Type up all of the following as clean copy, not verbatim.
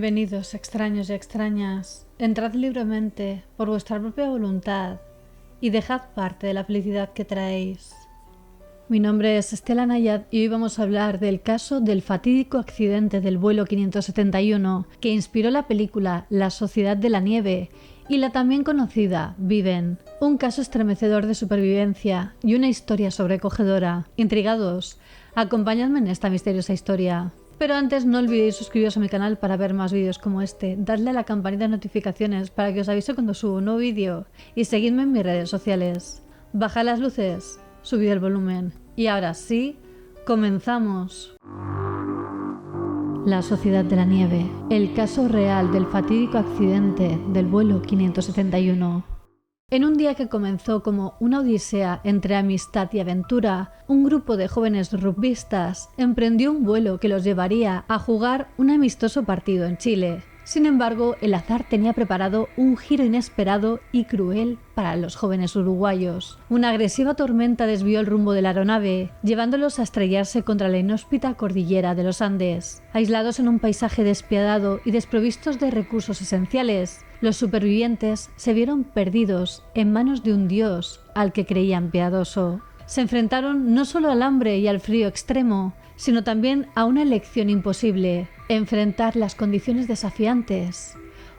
Bienvenidos, extraños y extrañas. Entrad libremente, por vuestra propia voluntad, y dejad parte de la felicidad que traéis. Mi nombre es Estela Nayad y hoy vamos a hablar del caso del fatídico accidente del vuelo 571 que inspiró la película La Sociedad de la Nieve y la también conocida Viven. Un caso estremecedor de supervivencia y una historia sobrecogedora. ¿Intrigados? Acompañadme en esta misteriosa historia. Pero antes no olvidéis suscribiros a mi canal para ver más vídeos como este, dadle a la campanita de notificaciones para que os avise cuando subo un nuevo vídeo y seguidme en mis redes sociales. Bajad las luces, subid el volumen y ahora sí, comenzamos. La Sociedad de la Nieve, el caso real del fatídico accidente del vuelo 571. En un día que comenzó como una odisea entre amistad y aventura, un grupo de jóvenes rugbistas emprendió un vuelo que los llevaría a jugar un amistoso partido en Chile. Sin embargo, el azar tenía preparado un giro inesperado y cruel para los jóvenes uruguayos. Una agresiva tormenta desvió el rumbo de la aeronave, llevándolos a estrellarse contra la inhóspita cordillera de los Andes. Aislados en un paisaje despiadado y desprovistos de recursos esenciales, los supervivientes se vieron perdidos en manos de un dios al que creían piadoso. Se enfrentaron no solo al hambre y al frío extremo, sino también a una elección imposible: enfrentar las condiciones desafiantes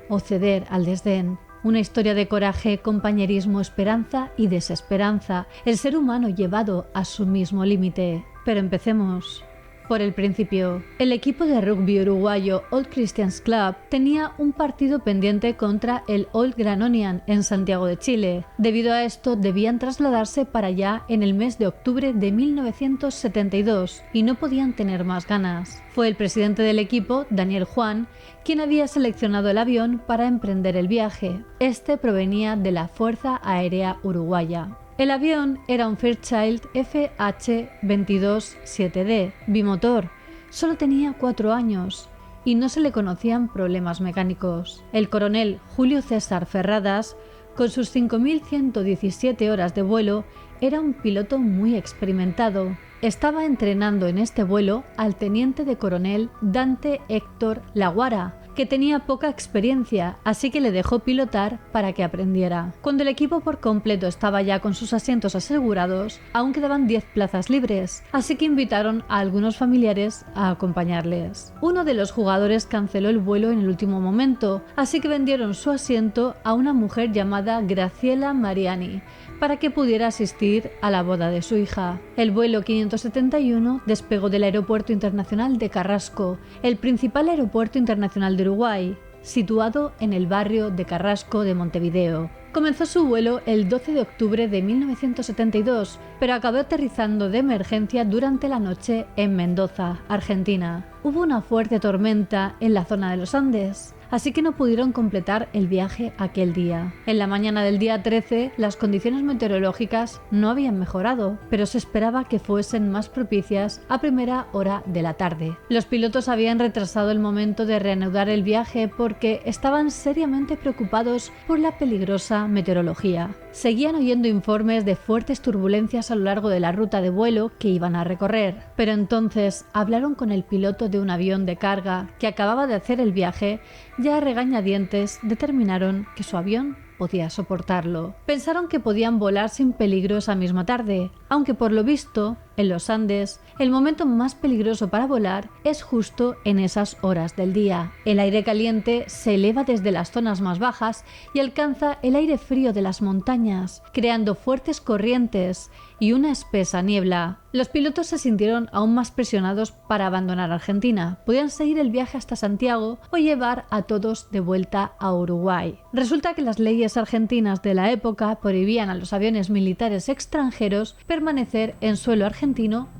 o ceder al desdén. Una historia de coraje, compañerismo, esperanza y desesperanza, el ser humano llevado a su mismo límite. Pero empecemos por el principio. El equipo de rugby uruguayo Old Christians Club tenía un partido pendiente contra el Old Granonian en Santiago de Chile. Debido a esto debían trasladarse para allá en el mes de octubre de 1972 y no podían tener más ganas. Fue el presidente del equipo, Daniel Juan, quien había seleccionado el avión para emprender el viaje. Este provenía de la Fuerza Aérea Uruguaya. El avión era un Fairchild FH-22-7D, bimotor. Solo tenía 4 años y no se le conocían problemas mecánicos. El coronel Julio César Ferradas, con sus 5.117 horas de vuelo, era un piloto muy experimentado. Estaba entrenando en este vuelo al teniente de coronel Dante Héctor Laguara, que tenía poca experiencia, así que le dejó pilotar para que aprendiera. Cuando el equipo por completo estaba ya con sus asientos asegurados, aún quedaban 10 plazas libres, así que invitaron a algunos familiares a acompañarles. Uno de los jugadores canceló el vuelo en el último momento, así que vendieron su asiento a una mujer llamada Graciela Mariani, para que pudiera asistir a la boda de su hija. El vuelo 571 despegó del Aeropuerto Internacional de Carrasco, el principal aeropuerto internacional de Uruguay, situado en el barrio de Carrasco de Montevideo. Comenzó su vuelo el 12 de octubre de 1972, pero acabó aterrizando de emergencia durante la noche en Mendoza, Argentina. Hubo una fuerte tormenta en la zona de los Andes, así que no pudieron completar el viaje aquel día. En la mañana del día 13, las condiciones meteorológicas no habían mejorado, pero se esperaba que fuesen más propicias a primera hora de la tarde. Los pilotos habían retrasado el momento de reanudar el viaje porque estaban seriamente preocupados por la peligrosa meteorología. Seguían oyendo informes de fuertes turbulencias a lo largo de la ruta de vuelo que iban a recorrer, pero entonces hablaron con el piloto de un avión de carga que acababa de hacer el viaje. Ya a regañadientes determinaron que su avión podía soportarlo. Pensaron que podían volar sin peligro esa misma tarde, aunque por lo visto, en los Andes, el momento más peligroso para volar es justo en esas horas del día. El aire caliente se eleva desde las zonas más bajas y alcanza el aire frío de las montañas, creando fuertes corrientes y una espesa niebla. Los pilotos se sintieron aún más presionados para abandonar Argentina. Podían seguir el viaje hasta Santiago o llevar a todos de vuelta a Uruguay. Resulta que las leyes argentinas de la época prohibían a los aviones militares extranjeros permanecer en suelo argentino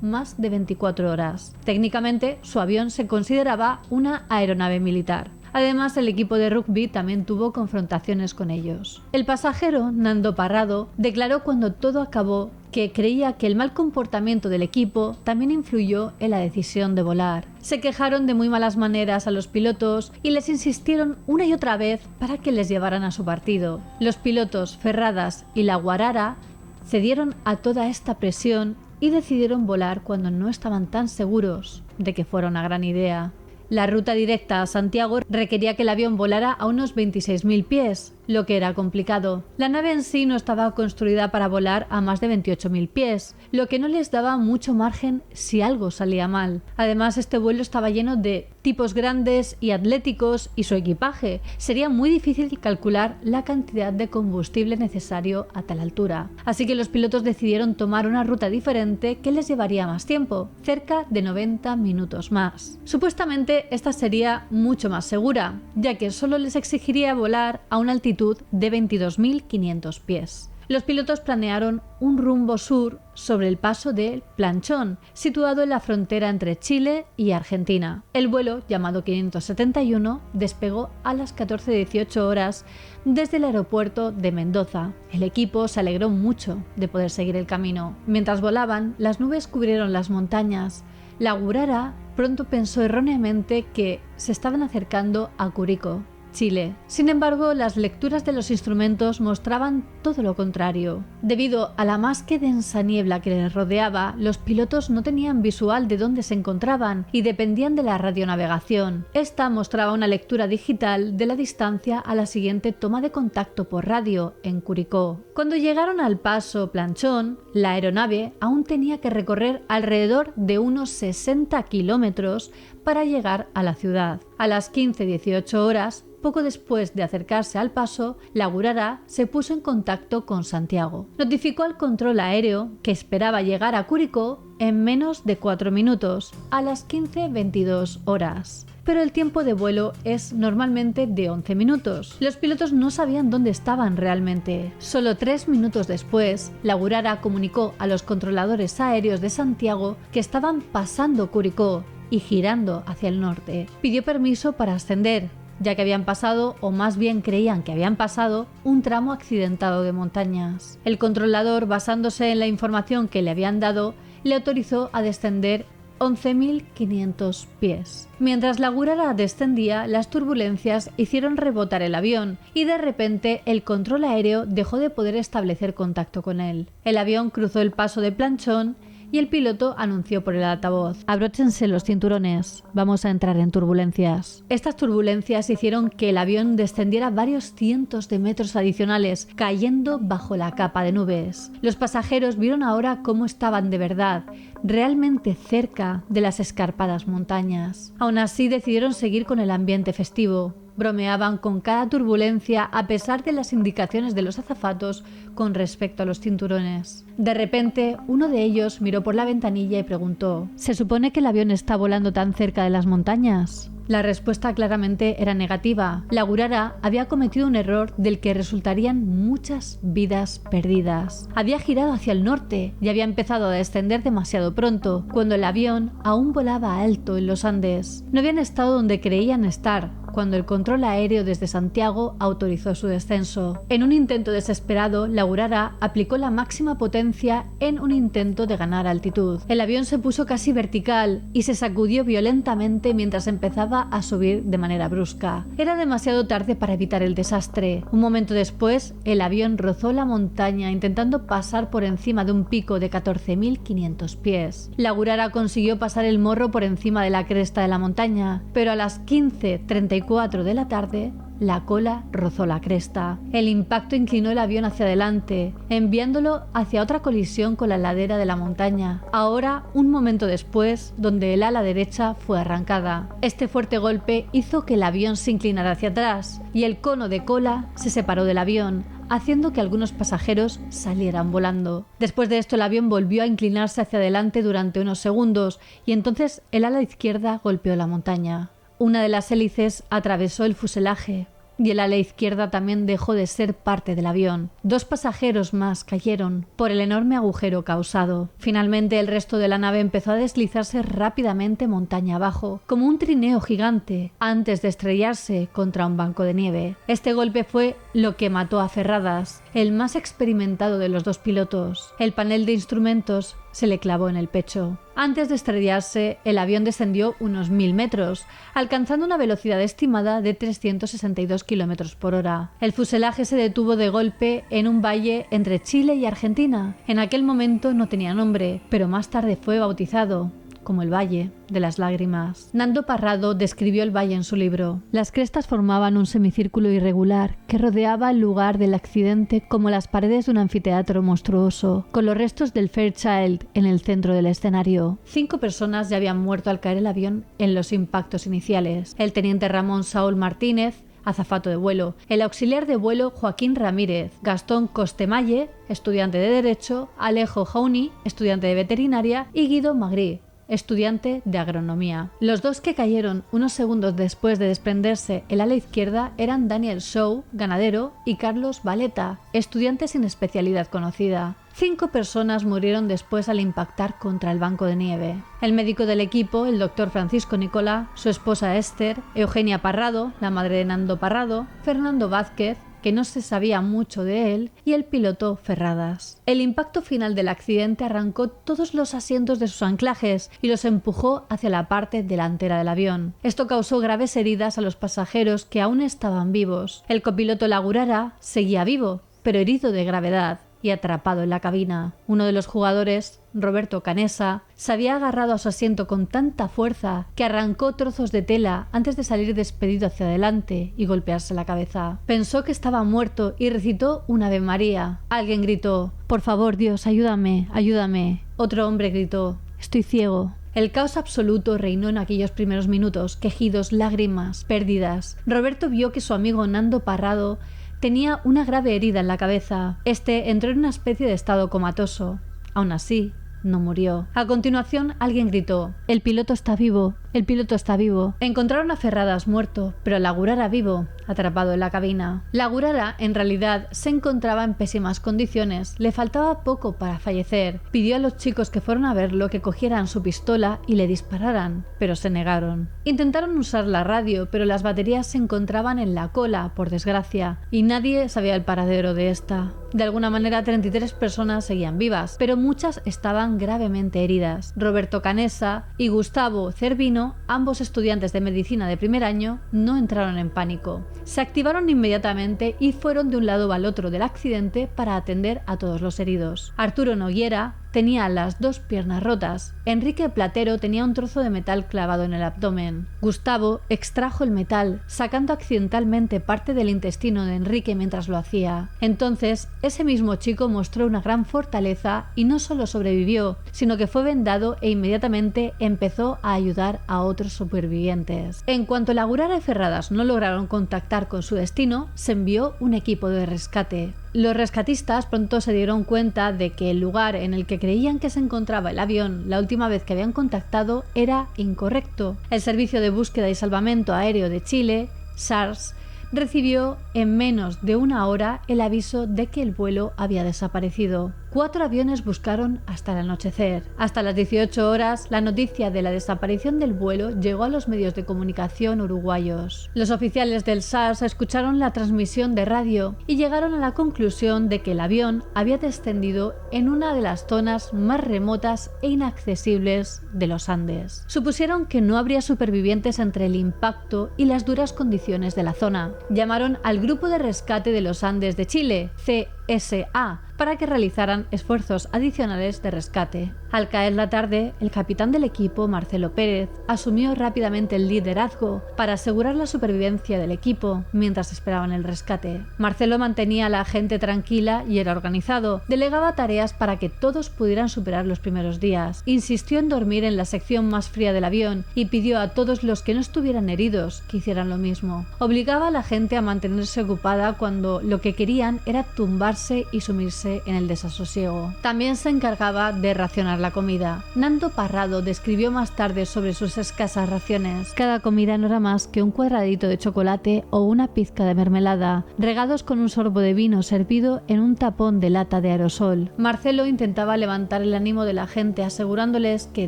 más de 24 horas. Técnicamente, su avión se consideraba una aeronave militar. Además, el equipo de rugby también tuvo confrontaciones con ellos. El pasajero, Nando Parrado, declaró cuando todo acabó que creía que el mal comportamiento del equipo también influyó en la decisión de volar. Se quejaron de muy malas maneras a los pilotos y les insistieron una y otra vez para que les llevaran a su partido. Los pilotos Ferradas y Laguarara cedieron a toda esta presión y decidieron volar cuando no estaban tan seguros de que fuera una gran idea. La ruta directa a Santiago requería que el avión volara a unos 26.000 pies, lo que era complicado. La nave en sí no estaba construida para volar a más de 28.000 pies, lo que no les daba mucho margen si algo salía mal. Además, este vuelo estaba lleno de tipos grandes y atléticos y su equipaje. Sería muy difícil calcular la cantidad de combustible necesario a tal altura. Así que los pilotos decidieron tomar una ruta diferente que les llevaría más tiempo, cerca de 90 minutos más. Supuestamente esta sería mucho más segura, ya que solo les exigiría volar a una altitud de 22.500 pies. Los pilotos planearon un rumbo sur sobre el paso de Planchón, situado en la frontera entre Chile y Argentina. El vuelo, llamado 571, despegó a las 14:18 horas desde el aeropuerto de Mendoza. El equipo se alegró mucho de poder seguir el camino. Mientras volaban, las nubes cubrieron las montañas. La Gurara pronto pensó erróneamente que se estaban acercando a Curicó, Chile. Sin embargo, las lecturas de los instrumentos mostraban todo lo contrario. Debido a la más que densa niebla que les rodeaba, los pilotos no tenían visual de dónde se encontraban y dependían de la radionavegación. Esta mostraba una lectura digital de la distancia a la siguiente toma de contacto por radio en Curicó. Cuando llegaron al paso Planchón, la aeronave aún tenía que recorrer alrededor de unos 60 kilómetros para llegar a la ciudad. A las 15:18 horas, poco después de acercarse al paso, la Gurara se puso en contacto con Santiago. Notificó al control aéreo que esperaba llegar a Curicó en menos de 4 minutos, a las 15:22 horas. Pero el tiempo de vuelo es normalmente de 11 minutos. Los pilotos no sabían dónde estaban realmente. Solo 3 minutos después, la Gurara comunicó a los controladores aéreos de Santiago que estaban pasando Curicó y girando hacia el norte. Pidió permiso para ascender, ya que habían pasado, o más bien creían que habían pasado, un tramo accidentado de montañas. El controlador, basándose en la información que le habían dado, le autorizó a descender 11.500 pies. Mientras la Gurara descendía, las turbulencias hicieron rebotar el avión y de repente el control aéreo dejó de poder establecer contacto con él. El avión cruzó el paso de Planchón y el piloto anunció por el altavoz: abróchense los cinturones, vamos a entrar en turbulencias. Estas turbulencias hicieron que el avión descendiera varios cientos de metros adicionales, cayendo bajo la capa de nubes. Los pasajeros vieron ahora cómo estaban de verdad, realmente cerca de las escarpadas montañas. Aún así decidieron seguir con el ambiente festivo. Bromeaban con cada turbulencia a pesar de las indicaciones de los azafatos con respecto a los cinturones. De repente, uno de ellos miró por la ventanilla y preguntó: ¿se supone que el avión está volando tan cerca de las montañas? La respuesta claramente era negativa. La Gurara había cometido un error del que resultarían muchas vidas perdidas. Había girado hacia el norte y había empezado a descender demasiado pronto, cuando el avión aún volaba alto en los Andes. No habían estado donde creían estar cuando el control aéreo desde Santiago autorizó su descenso. En un intento desesperado, la Gurara aplicó la máxima potencia en un intento de ganar altitud. El avión se puso casi vertical y se sacudió violentamente mientras empezaba a subir de manera brusca. Era demasiado tarde para evitar el desastre. Un momento después, el avión rozó la montaña intentando pasar por encima de un pico de 14.500 pies. La Gurara consiguió pasar el morro por encima de la cresta de la montaña, pero a las 15:34 de la tarde, la cola rozó la cresta. El impacto inclinó el avión hacia adelante, enviándolo hacia otra colisión con la ladera de la montaña, ahora un momento después, donde el ala derecha fue arrancada. Este fuerte golpe hizo que el avión se inclinara hacia atrás y el cono de cola se separó del avión, haciendo que algunos pasajeros salieran volando. Después de esto, el avión volvió a inclinarse hacia adelante durante unos segundos y entonces el ala izquierda golpeó la montaña. Una de las hélices atravesó el fuselaje y el ala izquierda también dejó de ser parte del avión. 2 pasajeros más cayeron por el enorme agujero causado. Finalmente, el resto de la nave empezó a deslizarse rápidamente montaña abajo, como un trineo gigante, antes de estrellarse contra un banco de nieve. Este golpe fue lo que mató a Ferradas, el más experimentado de los 2 pilotos. El panel de instrumentos se le clavó en el pecho. Antes de estrellarse, el avión descendió unos 1000 metros, alcanzando una velocidad estimada de 362 km por hora. El fuselaje se detuvo de golpe en un valle entre Chile y Argentina. En aquel momento no tenía nombre, pero más tarde fue bautizado como el Valle de las Lágrimas. Nando Parrado describió el valle en su libro. Las crestas formaban un semicírculo irregular que rodeaba el lugar del accidente como las paredes de un anfiteatro monstruoso, con los restos del Fairchild en el centro del escenario. 5 personas ya habían muerto al caer el avión en los impactos iniciales. El teniente Ramón Saúl Martínez, azafato de vuelo, el auxiliar de vuelo Joaquín Ramírez, Gastón Costemalle, estudiante de Derecho, Alejo Jauni, estudiante de Veterinaria, y Guido Magrí, estudiante de Agronomía. Los 2 que cayeron unos segundos después de desprenderse el ala izquierda eran Daniel Shaw, ganadero, y Carlos Valeta, estudiante sin especialidad conocida. 5 personas murieron después al impactar contra el banco de nieve. El médico del equipo, el doctor Francisco Nicola, su esposa Esther, Eugenia Parrado, la madre de Nando Parrado, Fernando Vázquez, que no se sabía mucho de él, y el piloto Ferradas. El impacto final del accidente arrancó todos los asientos de sus anclajes y los empujó hacia la parte delantera del avión. Esto causó graves heridas a los pasajeros que aún estaban vivos. El copiloto Lagurara seguía vivo, pero herido de gravedad y atrapado en la cabina. Uno de los jugadores, Roberto Canessa, se había agarrado a su asiento con tanta fuerza que arrancó trozos de tela antes de salir despedido hacia adelante y golpearse la cabeza. Pensó que estaba muerto y recitó un Ave María. Alguien gritó: «Por favor, Dios, ayúdame, ayúdame». Otro hombre gritó: «Estoy ciego». El caos absoluto reinó en aquellos primeros minutos, quejidos, lágrimas, pérdidas. Roberto vio que su amigo Nando Parrado tenía una grave herida en la cabeza. Este entró en una especie de estado comatoso. Aún así, no murió. A continuación, alguien gritó: «El piloto está vivo, el piloto está vivo». Encontraron a Ferradas muerto, pero a Lagurara vivo, atrapado en la cabina. Lagurara, en realidad, se encontraba en pésimas condiciones. Le faltaba poco para fallecer. Pidió a los chicos que fueron a verlo que cogieran su pistola y le dispararan, pero se negaron. Intentaron usar la radio, pero las baterías se encontraban en la cola, por desgracia, y nadie sabía el paradero de esta. De alguna manera, 33 personas seguían vivas, pero muchas estaban gravemente heridas. Roberto Canessa y Gustavo Cervino, ambos estudiantes de medicina de primer año, no entraron en pánico. Se activaron inmediatamente y fueron de un lado al otro del accidente para atender a todos los heridos. Arturo Noguera tenía las 2 piernas rotas. Enrique Platero tenía un trozo de metal clavado en el abdomen. Gustavo extrajo el metal, sacando accidentalmente parte del intestino de Enrique mientras lo hacía. Entonces, ese mismo chico mostró una gran fortaleza y no solo sobrevivió, sino que fue vendado e inmediatamente empezó a ayudar a otros supervivientes. En cuanto Lagurara y Ferradas no lograron contactar con su destino, se envió un equipo de rescate. Los rescatistas pronto se dieron cuenta de que el lugar en el que creían que se encontraba el avión la última vez que habían contactado era incorrecto. El Servicio de Búsqueda y Salvamento Aéreo de Chile, SARS, recibió en menos de una hora el aviso de que el vuelo había desaparecido. 4 aviones buscaron hasta el anochecer. Hasta las 18 horas, la noticia de la desaparición del vuelo llegó a los medios de comunicación uruguayos. Los oficiales del SARS escucharon la transmisión de radio y llegaron a la conclusión de que el avión había descendido en una de las zonas más remotas e inaccesibles de los Andes. Supusieron que no habría supervivientes entre el impacto y las duras condiciones de la zona. Llamaron al Grupo de Rescate de los Andes de Chile, CSA, para que realizaran esfuerzos adicionales de rescate. Al caer la tarde, el capitán del equipo, Marcelo Pérez, asumió rápidamente el liderazgo para asegurar la supervivencia del equipo mientras esperaban el rescate. Marcelo mantenía a la gente tranquila y era organizado. Delegaba tareas para que todos pudieran superar los primeros días. Insistió en dormir en la sección más fría del avión y pidió a todos los que no estuvieran heridos que hicieran lo mismo. Obligaba a la gente a mantenerse ocupada cuando lo que querían era tumbarse y sumirse en el desasosiego. También se encargaba de racionar la comida. Nando Parrado describió más tarde sobre sus escasas raciones. Cada comida no era más que un cuadradito de chocolate o una pizca de mermelada, regados con un sorbo de vino servido en un tapón de lata de aerosol. Marcelo intentaba levantar el ánimo de la gente asegurándoles que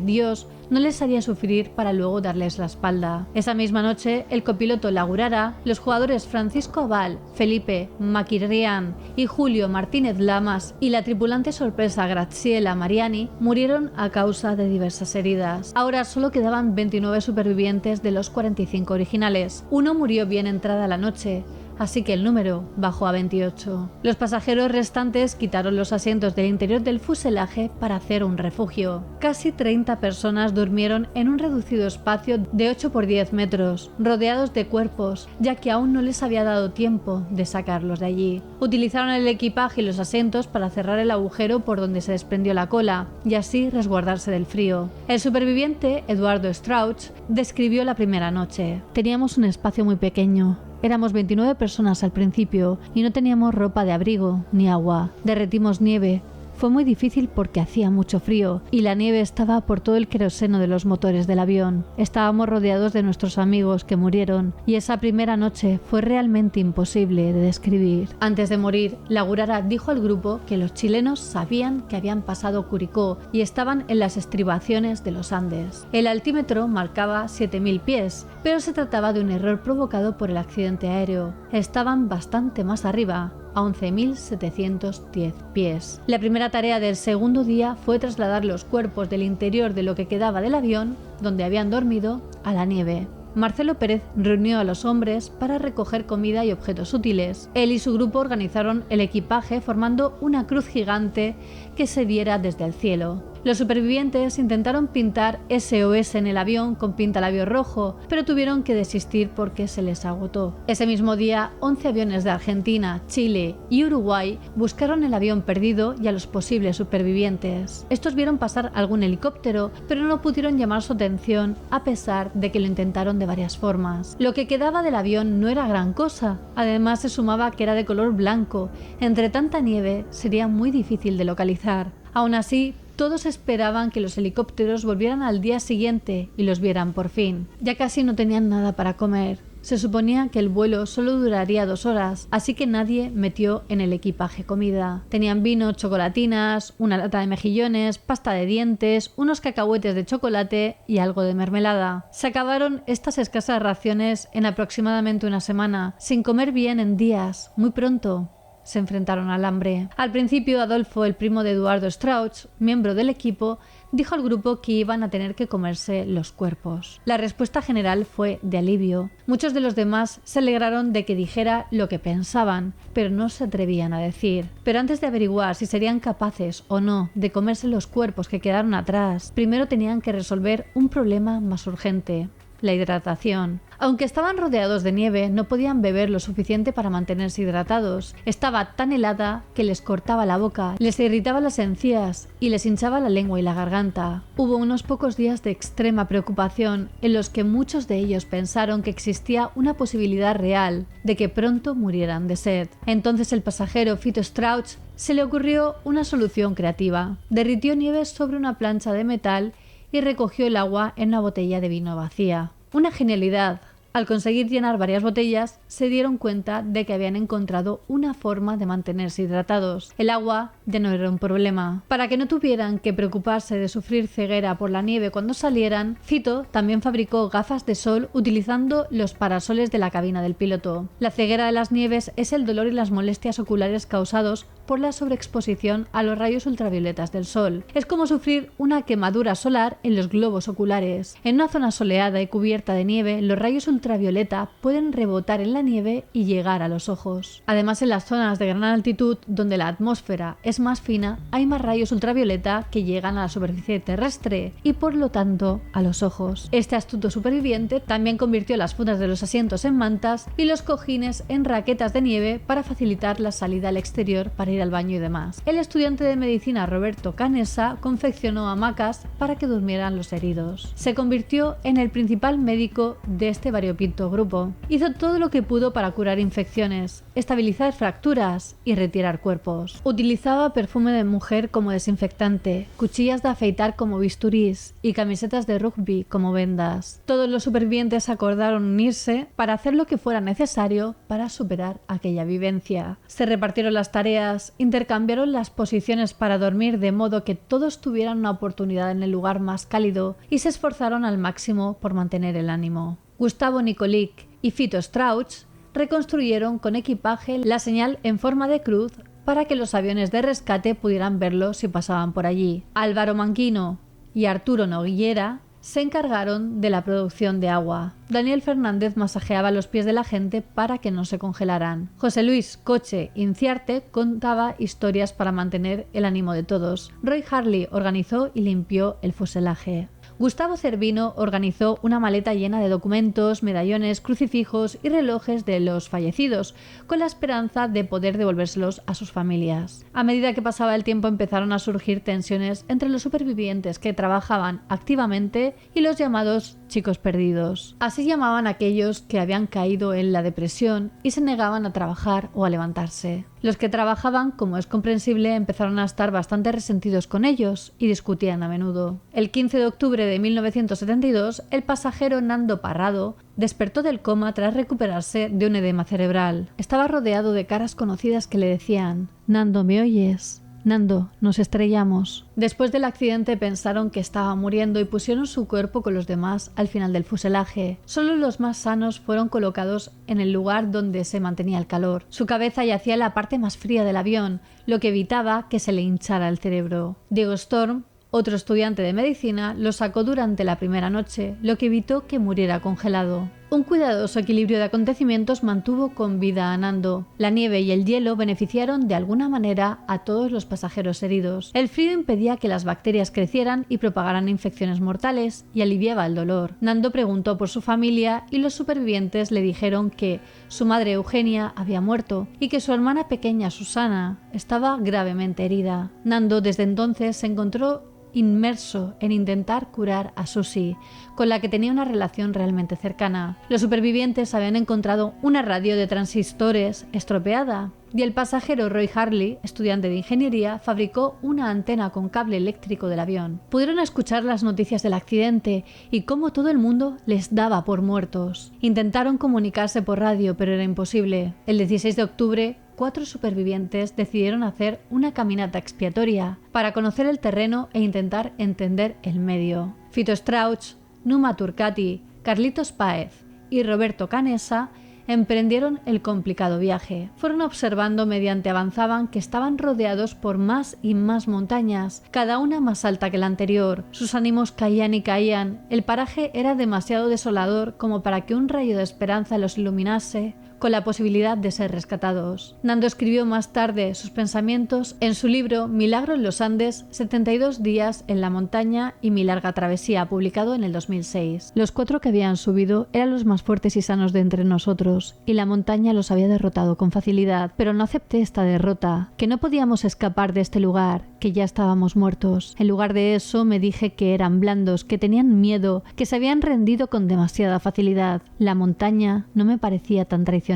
Dios no les haría sufrir para luego darles la espalda. Esa misma noche, el copiloto Lagurara, los jugadores Francisco Abal, Felipe Maquirrián y Julio Martínez Lamas y la tripulante sorpresa Graziella Mariani murieron a causa de diversas heridas. Ahora solo quedaban 29 supervivientes de los 45 originales. Uno murió bien entrada la noche. así que el número bajó a 28. Los pasajeros restantes quitaron los asientos del interior del fuselaje para hacer un refugio. Casi 30 personas durmieron en un reducido espacio de 8 por 10 metros, rodeados de cuerpos, ya que aún no les había dado tiempo de sacarlos de allí. Utilizaron el equipaje y los asientos para cerrar el agujero por donde se desprendió la cola y así resguardarse del frío. El superviviente, Eduardo Strauch, describió la primera noche. Teníamos un espacio muy pequeño. Éramos 29 personas al principio y no teníamos ropa de abrigo ni agua. Derretimos nieve. Fue muy difícil porque hacía mucho frío y la nieve estaba por todo el queroseno de los motores del avión. Estábamos rodeados de nuestros amigos que murieron y esa primera noche fue realmente imposible de describir. Antes de morir, La Gurara dijo al grupo que los chilenos sabían que habían pasado Curicó y estaban en las estribaciones de los Andes. El altímetro marcaba 7.000 pies, pero se trataba de un error provocado por el accidente aéreo. Estaban bastante más arriba, a 11.710 pies. La primera tarea del segundo día fue trasladar los cuerpos del interior de lo que quedaba del avión, donde habían dormido, a la nieve. Marcelo Pérez reunió a los hombres para recoger comida y objetos útiles. Él y su grupo organizaron el equipaje formando una cruz gigante que se viera desde el cielo. Los supervivientes intentaron pintar SOS en el avión con pintalabio rojo, pero tuvieron que desistir porque se les agotó. Ese mismo día, 11 aviones de Argentina, Chile y Uruguay buscaron el avión perdido y a los posibles supervivientes. Estos vieron pasar algún helicóptero, pero no pudieron llamar su atención a pesar de que lo intentaron de varias formas. Lo que quedaba del avión no era gran cosa, además se sumaba que era de color blanco. Entre tanta nieve sería muy difícil de localizar. Aún así, todos esperaban que los helicópteros volvieran al día siguiente y los vieran por fin. Ya casi no tenían nada para comer. Se suponía que el vuelo solo duraría 2 horas, así que nadie metió en el equipaje comida. Tenían vino, chocolatinas, una lata de mejillones, pasta de dientes, unos cacahuetes de chocolate y algo de mermelada. Se acabaron estas escasas raciones en aproximadamente una semana, sin comer bien en días, muy pronto. Se enfrentaron al hambre. Al principio, Adolfo, el primo de Eduardo Strauch, miembro del equipo, dijo al grupo que iban a tener que comerse los cuerpos. La respuesta general fue de alivio. Muchos de los demás se alegraron de que dijera lo que pensaban, pero no se atrevían a decir. Pero antes de averiguar si serían capaces o no de comerse los cuerpos que quedaron atrás, primero tenían que resolver un problema más urgente: la hidratación. Aunque estaban rodeados de nieve, no podían beber lo suficiente para mantenerse hidratados. Estaba tan helada que les cortaba la boca, les irritaba las encías y les hinchaba la lengua y la garganta. Hubo unos pocos días de extrema preocupación en los que muchos de ellos pensaron que existía una posibilidad real de que pronto murieran de sed. Entonces el pasajero Fito Strauch se le ocurrió una solución creativa. Derritió nieve sobre una plancha de metal y recogió el agua en una botella de vino vacía. Una genialidad. Al conseguir llenar varias botellas, se dieron cuenta de que habían encontrado una forma de mantenerse hidratados. El agua ya no era un problema. Para que no tuvieran que preocuparse de sufrir ceguera por la nieve cuando salieran, Fito también fabricó gafas de sol utilizando los parasoles de la cabina del piloto. La ceguera de las nieves es el dolor y las molestias oculares causados por la sobreexposición a los rayos ultravioletas del sol. Es como sufrir una quemadura solar en los globos oculares. En una zona soleada y cubierta de nieve, los rayos ultravioleta pueden rebotar en la nieve y llegar a los ojos. Además, en las zonas de gran altitud, donde la atmósfera es más fina, hay más rayos ultravioleta que llegan a la superficie terrestre y por lo tanto a los ojos. Este astuto superviviente también convirtió las fundas de los asientos en mantas y los cojines en raquetas de nieve para facilitar la salida al exterior para ir al baño y demás. El estudiante de medicina Roberto Canessa confeccionó hamacas para que durmieran los heridos. Se convirtió en el principal médico de este variopinto grupo. Hizo todo lo que pudo para curar infecciones, estabilizar fracturas y retirar cuerpos. Utilizaba perfume de mujer como desinfectante, cuchillas de afeitar como bisturís y camisetas de rugby como vendas. Todos los supervivientes acordaron unirse para hacer lo que fuera necesario para superar aquella vivencia. Se repartieron las tareas, intercambiaron las posiciones para dormir de modo que todos tuvieran una oportunidad en el lugar más cálido y se esforzaron al máximo por mantener el ánimo. Gustavo Nikolic y Fito Strauch reconstruyeron con equipaje la señal en forma de cruz para que los aviones de rescate pudieran verlo si pasaban por allí. Álvaro Manguino y Arturo Noguera se encargaron de la producción de agua. Daniel Fernández masajeaba los pies de la gente para que no se congelaran. José Luis Coche Inciarte contaba historias para mantener el ánimo de todos. Roy Harley organizó y limpió el fuselaje. Gustavo Cervino organizó una maleta llena de documentos, medallones, crucifijos y relojes de los fallecidos, con la esperanza de poder devolvérselos a sus familias. A medida que pasaba el tiempo empezaron a surgir tensiones entre los supervivientes que trabajaban activamente y los llamados chicos perdidos. Así llamaban a aquellos que habían caído en la depresión y se negaban a trabajar o a levantarse. Los que trabajaban, como es comprensible, empezaron a estar bastante resentidos con ellos y discutían a menudo. El 15 de octubre de 1972, el pasajero Nando Parrado despertó del coma tras recuperarse de un edema cerebral. Estaba rodeado de caras conocidas que le decían: «Nando, ¿me oyes? Nando, nos estrellamos». Después del accidente pensaron que estaba muriendo y pusieron su cuerpo con los demás al final del fuselaje. Solo los más sanos fueron colocados en el lugar donde se mantenía el calor. Su cabeza yacía en la parte más fría del avión, lo que evitaba que se le hinchara el cerebro. Diego Storm, otro estudiante de medicina, lo sacó durante la primera noche, lo que evitó que muriera congelado. Un cuidadoso equilibrio de acontecimientos mantuvo con vida a Nando. La nieve y el hielo beneficiaron de alguna manera a todos los pasajeros heridos. El frío impedía que las bacterias crecieran y propagaran infecciones mortales y aliviaba el dolor. Nando preguntó por su familia y los supervivientes le dijeron que su madre Eugenia había muerto y que su hermana pequeña Susana estaba gravemente herida. Nando desde entonces se encontró inmerso en intentar curar a Susie, con la que tenía una relación realmente cercana. Los supervivientes habían encontrado una radio de transistores estropeada y el pasajero Roy Harley, estudiante de ingeniería, fabricó una antena con cable eléctrico del avión. Pudieron escuchar las noticias del accidente y cómo todo el mundo les daba por muertos. Intentaron comunicarse por radio, pero era imposible. El 16 de octubre, 4 supervivientes decidieron hacer una caminata expiatoria para conocer el terreno e intentar entender el medio. Fito Strauch, Numa Turcati, Carlitos Páez y Roberto Canessa emprendieron el complicado viaje. Fueron observando mediante avanzaban que estaban rodeados por más y más montañas, cada una más alta que la anterior. Sus ánimos caían y caían. El paraje era demasiado desolador como para que un rayo de esperanza los iluminase con la posibilidad de ser rescatados. Nando escribió más tarde sus pensamientos en su libro Milagro en los Andes, 72 días en la montaña y mi larga travesía, publicado en el 2006. Los 4 que habían subido eran los más fuertes y sanos de entre nosotros, y la montaña los había derrotado con facilidad, pero no acepté esta derrota, que no podíamos escapar de este lugar, que ya estábamos muertos. En lugar de eso me dije que eran blandos, que tenían miedo, que se habían rendido con demasiada facilidad. La montaña no me parecía tan traicionera.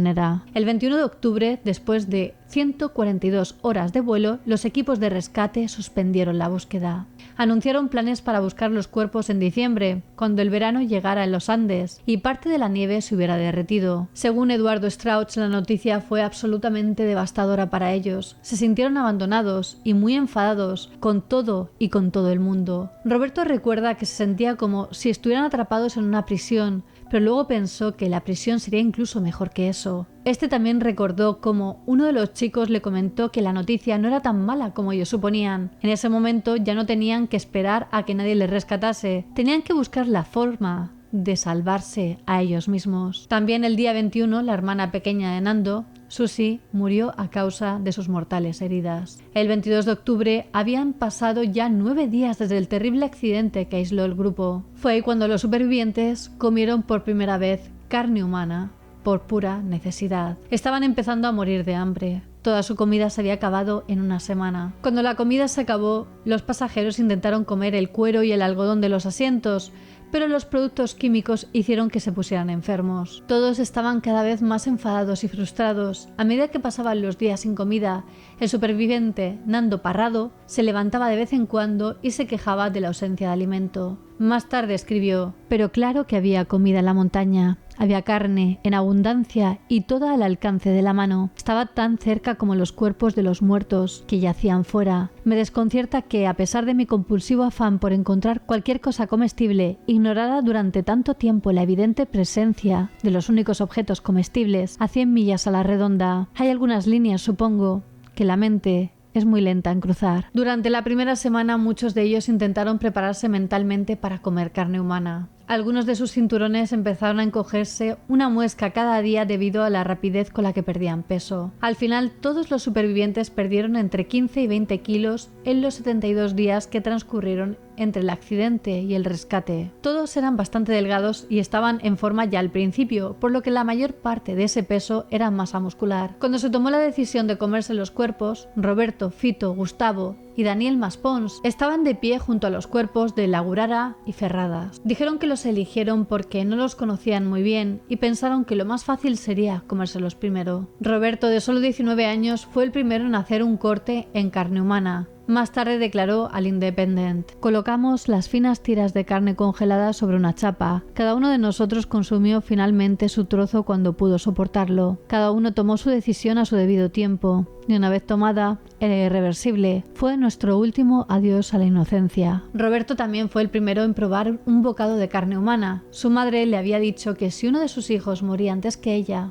El 21 de octubre, después de 142 horas de vuelo, los equipos de rescate suspendieron la búsqueda. Anunciaron planes para buscar los cuerpos en diciembre, cuando el verano llegara en los Andes y parte de la nieve se hubiera derretido. Según Eduardo Strauch, la noticia fue absolutamente devastadora para ellos. Se sintieron abandonados y muy enfadados con todo y con todo el mundo. Roberto recuerda que se sentía como si estuvieran atrapados en una prisión, pero luego pensó que la prisión sería incluso mejor que eso. Este también recordó cómo uno de los chicos le comentó que la noticia no era tan mala como ellos suponían. En ese momento ya no tenían que esperar a que nadie les rescatase, tenían que buscar la forma de salvarse a ellos mismos. También el día 21, la hermana pequeña de Nando, Susie, murió a causa de sus mortales heridas. El 22 de octubre habían pasado ya 9 días desde el terrible accidente que aisló el grupo. Fue ahí cuando los supervivientes comieron por primera vez carne humana, por pura necesidad. Estaban empezando a morir de hambre. Toda su comida se había acabado en una semana. Cuando la comida se acabó, los pasajeros intentaron comer el cuero y el algodón de los asientos, pero los productos químicos hicieron que se pusieran enfermos. Todos estaban cada vez más enfadados y frustrados. A medida que pasaban los días sin comida, el superviviente, Nando Parrado, se levantaba de vez en cuando y se quejaba de la ausencia de alimento. Más tarde escribió: «Pero claro que había comida en la montaña. Había carne en abundancia y toda al alcance de la mano. Estaba tan cerca como los cuerpos de los muertos que yacían fuera. Me desconcierta que, a pesar de mi compulsivo afán por encontrar cualquier cosa comestible, ignorara durante tanto tiempo la evidente presencia de los únicos objetos comestibles a 100 millas a la redonda. Hay algunas líneas, supongo, que la mente es muy lenta en cruzar. Durante la primera semana muchos de ellos intentaron prepararse mentalmente para comer carne humana. Algunos de sus cinturones empezaron a encogerse una muesca cada día debido a la rapidez con la que perdían peso. Al final, todos los supervivientes perdieron entre 15 y 20 kilos en los 72 días que transcurrieron entre el accidente y el rescate. Todos eran bastante delgados y estaban en forma ya al principio, por lo que la mayor parte de ese peso era masa muscular. Cuando se tomó la decisión de comerse los cuerpos, Roberto, Fito, Gustavo y Daniel Maspons estaban de pie junto a los cuerpos de Lagurara y Ferradas. Dijeron que los eligieron porque no los conocían muy bien y pensaron que lo más fácil sería comérselos primero. Roberto, de solo 19 años, fue el primero en hacer un corte en carne humana. Más tarde declaró al Independent: colocamos las finas tiras de carne congelada sobre una chapa. Cada uno de nosotros consumió finalmente su trozo cuando pudo soportarlo. Cada uno tomó su decisión a su debido tiempo. Y una vez tomada, era irreversible. Fue nuestro último adiós a la inocencia. Roberto también fue el primero en probar un bocado de carne humana. Su madre le había dicho que si uno de sus hijos moría antes que ella